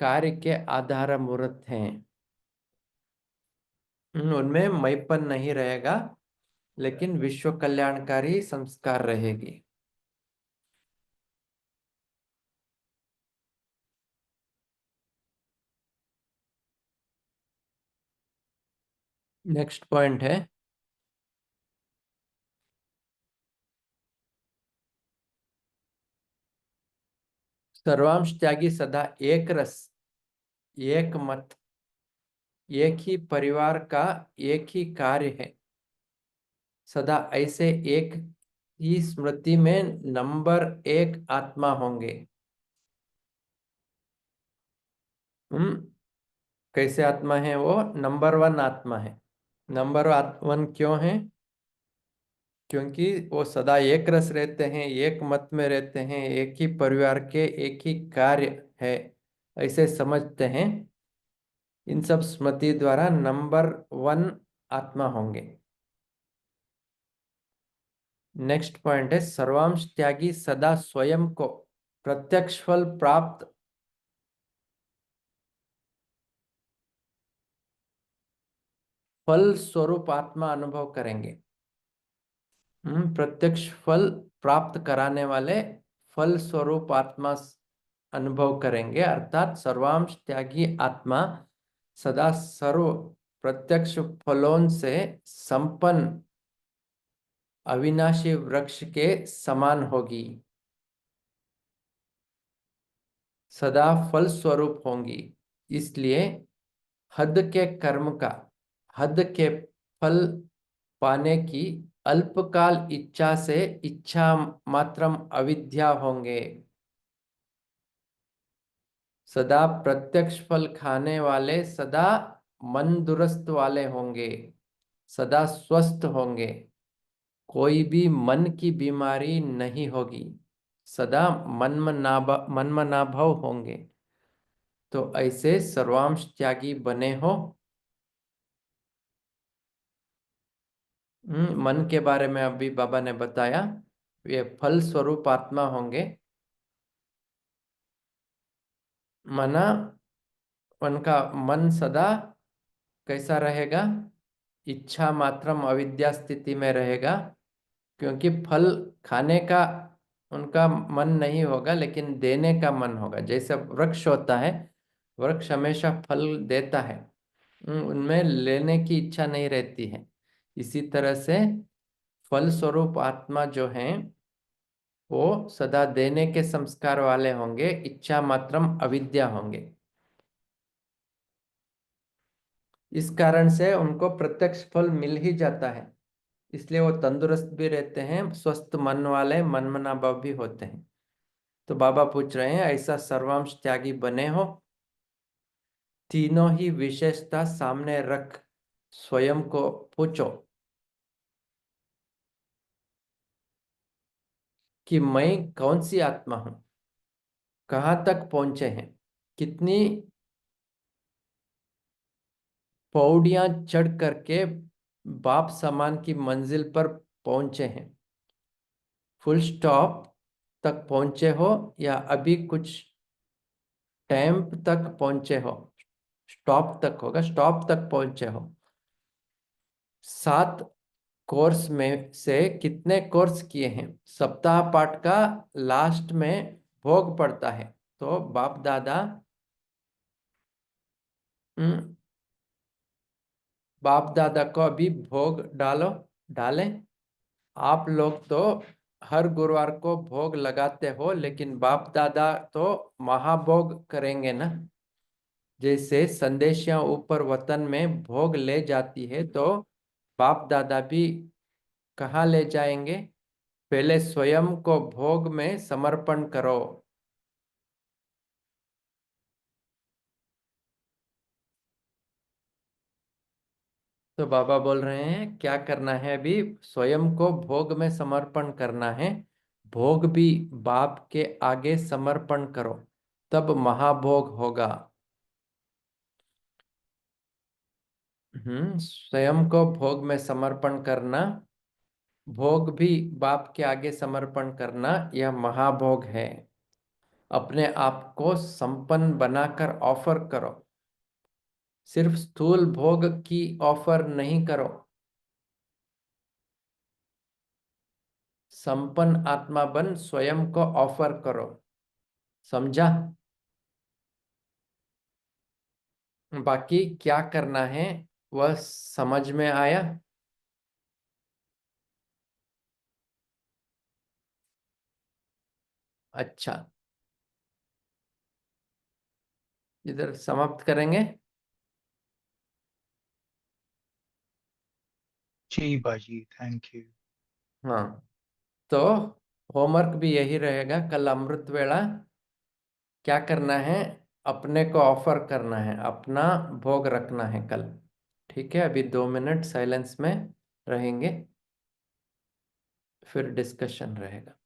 कार्य के आधार मूर्त हैं। उनमें मैंपन नहीं रहेगा, लेकिन विश्व कल्याणकारी संस्कार रहेगी। नेक्स्ट पॉइंट है, सर्वांश त्यागी सदा एक रस, एक मत, एक ही परिवार का एक ही कार्य है, सदा ऐसे एक ही स्मृति में नंबर एक आत्मा होंगे। हम कैसे आत्मा है? वो नंबर वन आत्मा है। नंबर वन क्यों है? क्योंकि वो सदा एक रस रहते हैं, एक मत में रहते हैं, एक ही परिवार के एक ही कार्य है, ऐसे समझते हैं। इन सब स्मृति द्वारा नंबर वन आत्मा होंगे। नेक्स्ट पॉइंट है, सर्वांश त्यागी सदा स्वयं को प्रत्यक्ष फल प्राप्त, फल स्वरूप आत्मा अनुभव करेंगे। प्रत्यक्ष फल प्राप्त कराने वाले फल स्वरूप आत्मा अनुभव करेंगे, अर्थात सर्वांश त्यागी आत्मा सदा सर्व प्रत्यक्ष फलों से संपन्न अविनाशी वृक्ष के समान होगी, सदा फल स्वरूप होंगी। इसलिए हद के कर्म का हद के फल पाने की अल्पकाल इच्छा से इच्छा मात्रम अविद्या होंगे, सदा प्रत्यक्ष फल खाने वाले सदा मन दुरुस्त वाले होंगे, सदा स्वस्थ होंगे, कोई भी मन की बीमारी नहीं होगी, सदा मनमनाभव होंगे। तो ऐसे सर्वांश त्यागी बने हो। मन के बारे में अभी बाबा ने बताया, ये फल स्वरूप आत्मा होंगे। मना उनका मन सदा कैसा रहेगा? इच्छा मात्रम अविद्या स्थिति में रहेगा, क्योंकि फल खाने का उनका मन नहीं होगा, लेकिन देने का मन होगा। जैसे वृक्ष होता है, वृक्ष हमेशा फल देता है, उनमें लेने की इच्छा नहीं रहती है। इसी तरह से फल स्वरूप आत्मा जो है वो सदा देने के संस्कार वाले होंगे, इच्छा मात्रम अविद्या होंगे। इस कारण से उनको प्रत्यक्ष फल मिल ही जाता है, इसलिए वो तंदुरुस्त भी रहते हैं, स्वस्थ मन वाले मनमनाभाव भी होते हैं। तो बाबा पूछ रहे हैं, ऐसा सर्वांश त्यागी बने हो, तीनों ही विशेषता सामने रख स्वयं को पूछो कि मैं कौन सी आत्मा हूं, कहाँ तक पहुंचे हैं, कितनी पौड़ियां चढ़ करके बाप समान की मंजिल पर पहुंचे हैं। फुल स्टॉप तक पहुंचे हो या अभी कुछ टैंप तक पहुंचे हो? स्टॉप तक होगा, स्टॉप तक पहुंचे हो। 7 कोर्स में से कितने कोर्स किए हैं? सप्ताह पाठ का लास्ट में भोग पड़ता है, तो बाप दादा बाप दादा को अभी भोग डालें। आप लोग तो हर गुरुवार को भोग लगाते हो, लेकिन बाप दादा तो महाभोग करेंगे ना। जैसे संदेशियां ऊपर वतन में भोग ले जाती है, तो बाप दादा भी कहाँ ले जाएंगे? पहले स्वयं को भोग में समर्पण करो। तो बाबा बोल रहे हैं क्या करना है? अभी स्वयं को भोग में समर्पण करना है। भोग भी बाप के आगे समर्पण करो, तब महाभोग होगा। स्वयं को भोग में समर्पण करना, भोग भी बाप के आगे समर्पण करना, यह महाभोग है। अपने आप को संपन्न बनाकर ऑफर करो, सिर्फ स्थूल भोग की ऑफर नहीं करो। संपन्न आत्मा बन स्वयं को ऑफर करो। समझा? बाकी क्या करना है? वह समझ में आया? अच्छा, इधर समाप्त करेंगे। जी बाजी, थैंक यू। हाँ, तो होमवर्क भी यही रहेगा। कल अमृत वेला क्या करना है, अपने को ऑफर करना है, अपना भोग रखना है कल। ठीक है, अभी 2 मिनट साइलेंस में रहेंगे, फिर डिस्कशन रहेगा।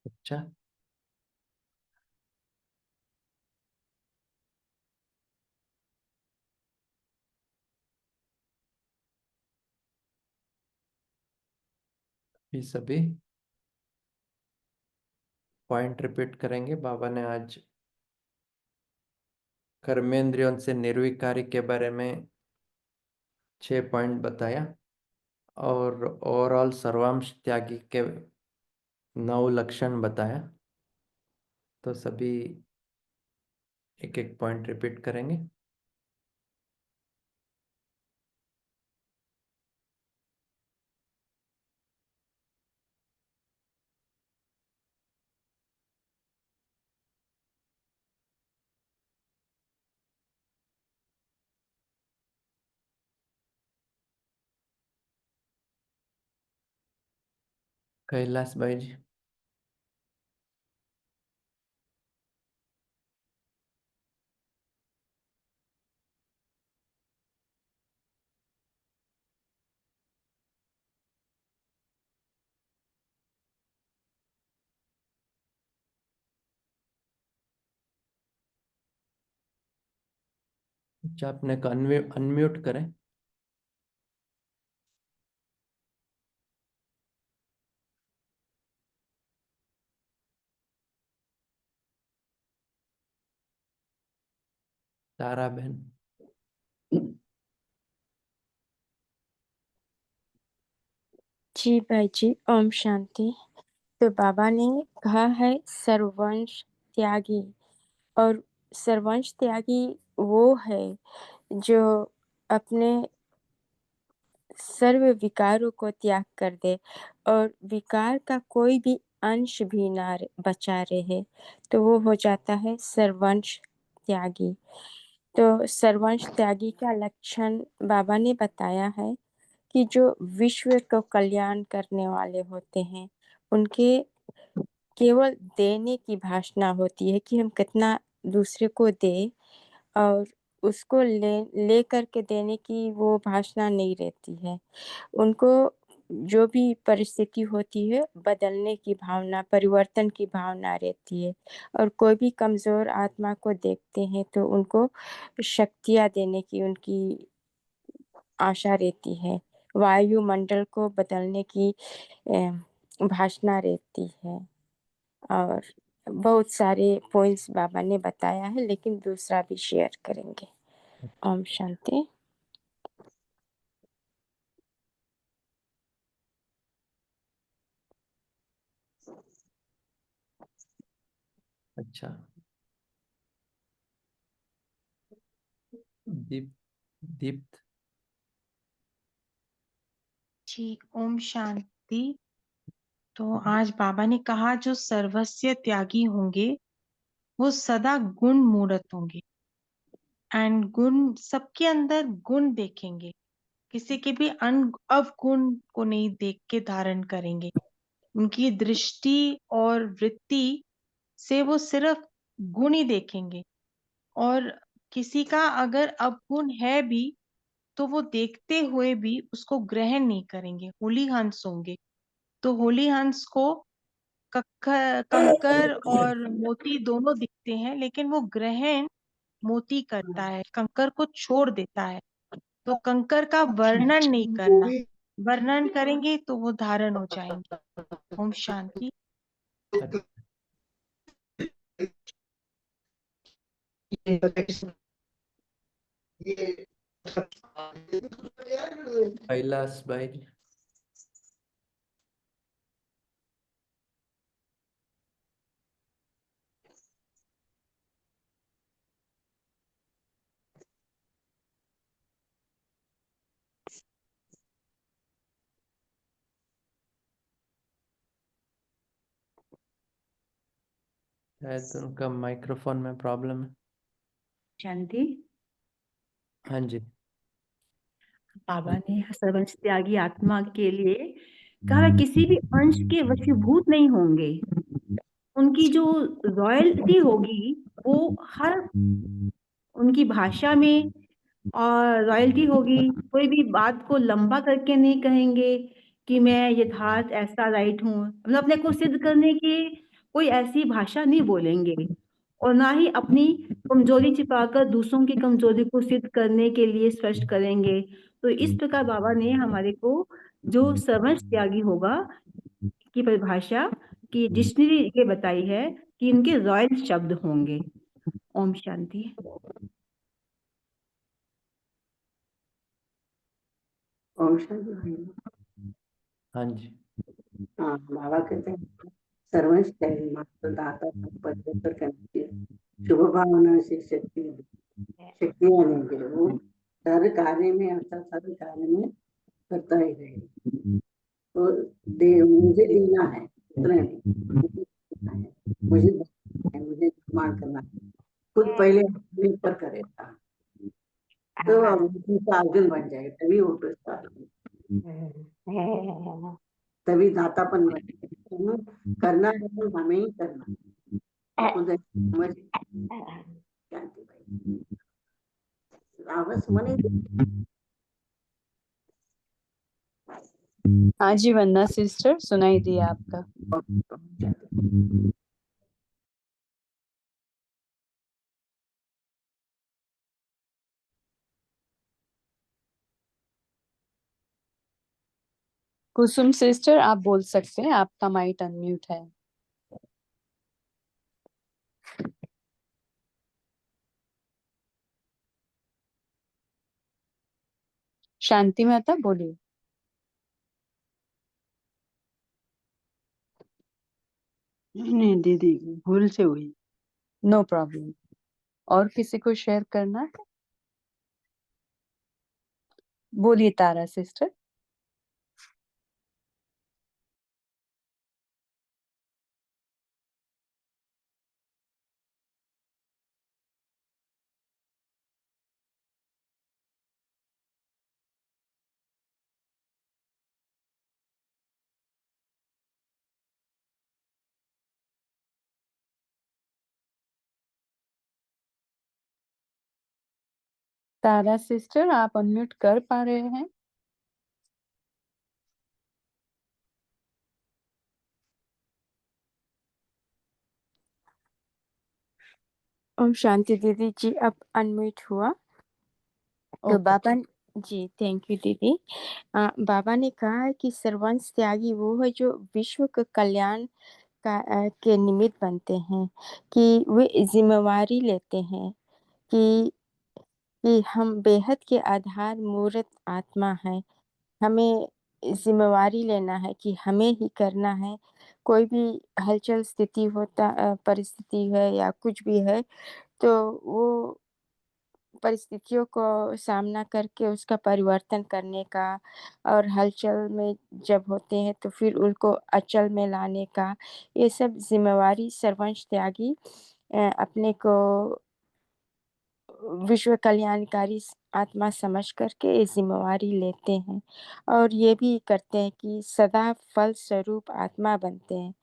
अच्छा, ये सभी पॉइंट रिपीट करेंगे। बाबा ने आज कर्मेंद्रियों से निर्विकारी के बारे में 6 पॉइंट बताया, और ओवरऑल सर्वांश त्यागी के 9 लक्षण बताया। तो सभी एक एक पॉइंट रिपीट करेंगे। कैलाश भाई जी। अच्छा, अपने को अनम्यूट करें। तारा बहन। जी भाई जी, ओम शांति। तो बाबा ने कहा है सर्वंश त्यागी, और सर्वंश त्यागी वो है जो अपने सर्व विकारों को त्याग कर दे, और विकार का कोई भी अंश भी ना बचा रहे, तो वो हो जाता है सर्वंश त्यागी। तो सर्वंश त्यागी का लक्षण बाबा ने बताया है कि जो विश्व को कल्याण करने वाले होते हैं, उनके केवल देने की भावना होती है कि हम कितना दूसरे को दे, और उसको ले करके देने की वो भावना नहीं रहती है उनको। जो भी परिस्थिति होती है, बदलने की भावना, परिवर्तन की भावना रहती है। और कोई भी कमजोर आत्मा को देखते हैं तो उनको शक्तियाँ देने की उनकी आशा रहती है। वायुमंडल को बदलने की भावना रहती है। और बहुत सारे पॉइंट्स बाबा ने बताया है, लेकिन दूसरा भी शेयर करेंगे। ओम शांति। अच्छा, दीप दीप्त। जी, ओम शांति। तो आज बाबा ने कहा जो सर्वस्व त्यागी होंगे वो सदा गुण मूर्त होंगे, एंड गुण सबके अंदर गुण देखेंगे, किसी के भी अवगुण को नहीं देख के धारण करेंगे। उनकी दृष्टि और वृत्ति से वो सिर्फ गुण ही देखेंगे, और किसी का अगर अवगुण है भी तो वो देखते हुए भी उसको ग्रहण नहीं करेंगे। होली हंस होंगे, तो होली हंस को कंकर और मोती दोनों दिखते हैं, लेकिन वो ग्रहण मोती करता है, कंकर को छोड़ देता है। तो कंकर का वर्णन नहीं करना, वर्णन करेंगे तो वो धारण हो जाएंगे। ओम शांति। कैलाश भाई। शायद उनका माइक्रोफोन में प्रॉब्लम है। शांति। हाँ जी। बाबा ने सर्वंश त्यागी आत्मा के लिए कहा वह किसी भी अंश के वशीभूत नहीं होंगे। उनकी जो रॉयल्टी होगी वो हर उनकी भाषा में और रॉयल्टी होगी। कोई भी बात को लंबा करके नहीं कहेंगे कि मैं यथार्थ ऐसा राइट हूँ, मतलब अपने को सिद्ध करने की कोई ऐसी भाषा नहीं बोलेंगे, और ना ही अपनी कमजोरी छिपाकर दूसरों की कमजोरी को सिद्ध करने के लिए स्पष्ट करेंगे। तो इस प्रकार बाबा ने हमारे को जो सर्वंश त्यागी होगा की परिभाषा की डिक्शनरी ये बताई है कि इनके रॉयल शब्द होंगे। ओम शांति। ओम शांति भाई। हाँ जी। हाँ, बाबा कहते हैं सर्वंश त्यागी मात्र दाता तक परिवर्तन करने की शुभ भावना से शक्तियां देंगे। वो हर कार्य में, अर्थात हर कार्य में करता ही रहेगा। तो मुझे देना है, उतना नहीं, मुझे निर्माण करना है। खुद पहले अपने ऊपर करेगा तो अर्जुन बन जाएगा, तभी वो तभी दातापन बनेगा। करना है तो हमें ही करना, खुद समझ शांति भाई। आवाज मने। हाँ जी वंदना सिस्टर, सुनाई दिया आपका। कुसुम सिस्टर आप बोल सकते हैं, आपका माइक अनम्यूट है। शांति मेहता बोलिए। नहीं दीदी, भूल से हुई। No problem. और किसी को शेयर करना है? बोलिए तारा सिस्टर। तारा सिस्टर आप अनम्यूट कर पा रहे हैं? ओम शांति दीदी जी, अब अनम्यूट हुआ। तो ओके। बाबा जी, थैंक यू दीदी। बाबा ने कहा है कि सर्वंश त्यागी वो है जो विश्व के कल्याण के निमित्त बनते हैं, कि वे जिम्मेवारी लेते हैं कि हम बेहद के आधार मूर्त आत्मा है। हमें जिम्मेवारी लेना है कि हमें ही करना है। कोई भी हलचल स्थिति होता परिस्थिति है या कुछ भी है, तो वो परिस्थितियों को सामना करके उसका परिवर्तन करने का, और हलचल में जब होते हैं तो फिर उनको अचल में लाने का, ये सब जिम्मेवारी सर्वंश त्यागी अपने को विश्व कल्याणकारी आत्मा समझ करके ये जिम्मेवारी लेते हैं, और ये भी करते हैं कि सदा फल स्वरूप आत्मा बनते हैं,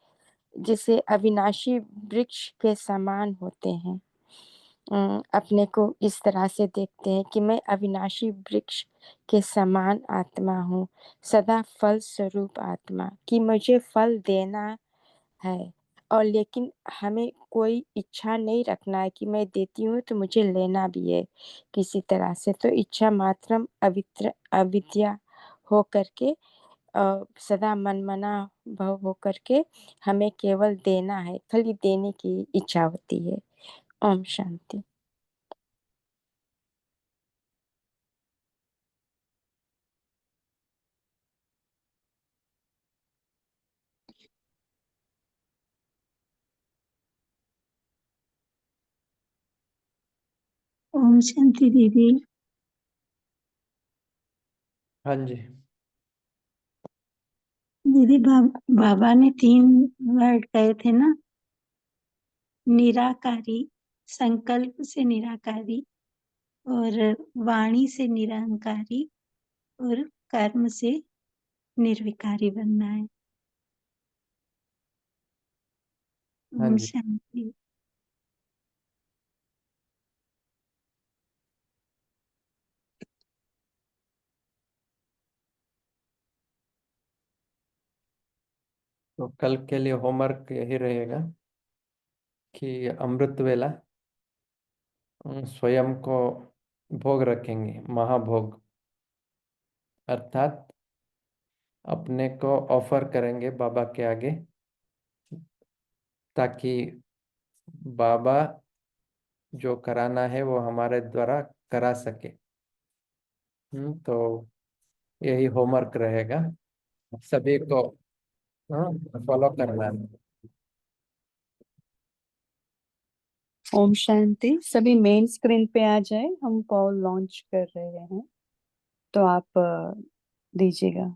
जिसे अविनाशी वृक्ष के समान होते हैं। अपने को इस तरह से देखते हैं कि मैं अविनाशी वृक्ष के समान आत्मा हूँ, सदा फल स्वरूप आत्मा, कि मुझे फल देना है, और लेकिन हमें कोई इच्छा नहीं रखना है कि मैं देती हूँ तो मुझे लेना भी है किसी तरह से। तो इच्छा मात्रम अविद्या हो करके सदा मनमना भव हो करके हमें केवल देना है, खाली देने की इच्छा होती है। ओम शांति। ओम शांति दीदी। हाँ जी। दीदी बाबा ने 3 वर्ड कहे थे ना, निराकारी, संकल्प से निराकारी, और वाणी से निरहंकारी, और कर्म से निर्विकारी बनना है। हाँ ओम जी। शांति। तो कल के लिए होमवर्क यही रहेगा कि अमृत वेला स्वयं को भोग रखेंगे, महाभोग, अर्थात अपने को ऑफर करेंगे बाबा के आगे, ताकि बाबा जो कराना है वो हमारे द्वारा करा सके। तो यही होमवर्क रहेगा, सभी को फॉलो करना है। ओम शांति। सभी मेन स्क्रीन पे आ जाए, हम कॉल लॉन्च कर रहे हैं, तो आप दीजिएगा।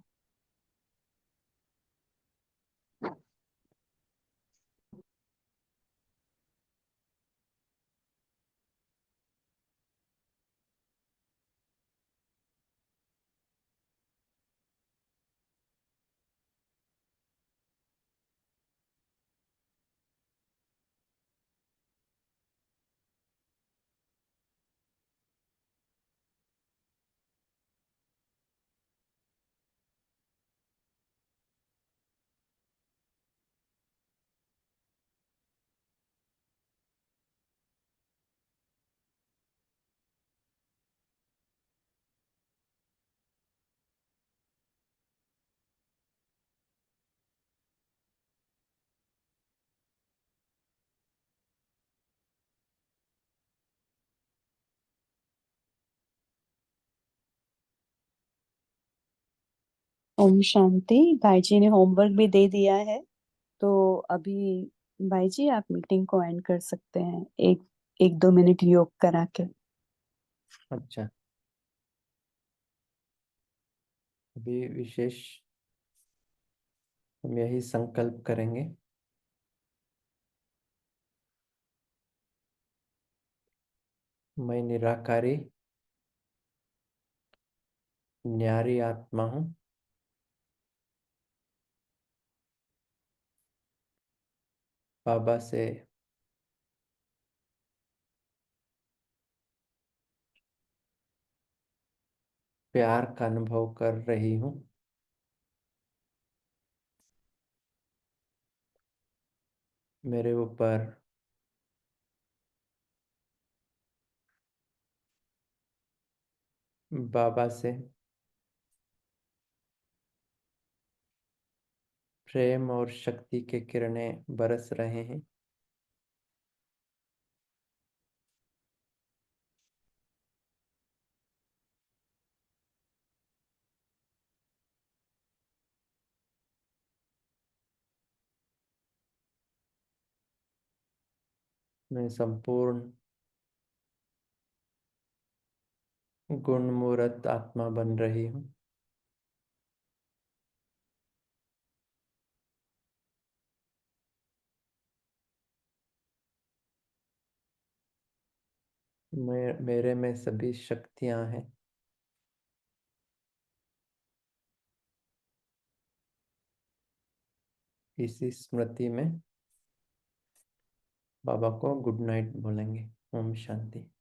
ओम शांति। भाई जी ने होमवर्क भी दे दिया है, तो अभी भाई जी आप मीटिंग को एंड कर सकते हैं, एक 1-2 मिनट योग करा के। अच्छा, अभी विशेष हम यही संकल्प करेंगे, मैं निराकारी न्यारी आत्मा हूँ, बाबा से प्यार का अनुभव कर रही हूँ, मेरे ऊपर बाबा से प्रेम और शक्ति के किरणें बरस रहे हैं। मैं संपूर्ण गुणमूर्त आत्मा बन रही हूँ। मेरे में सभी शक्तियां हैं। इसी स्मृति में बाबा को गुड नाइट बोलेंगे। ओम शांति।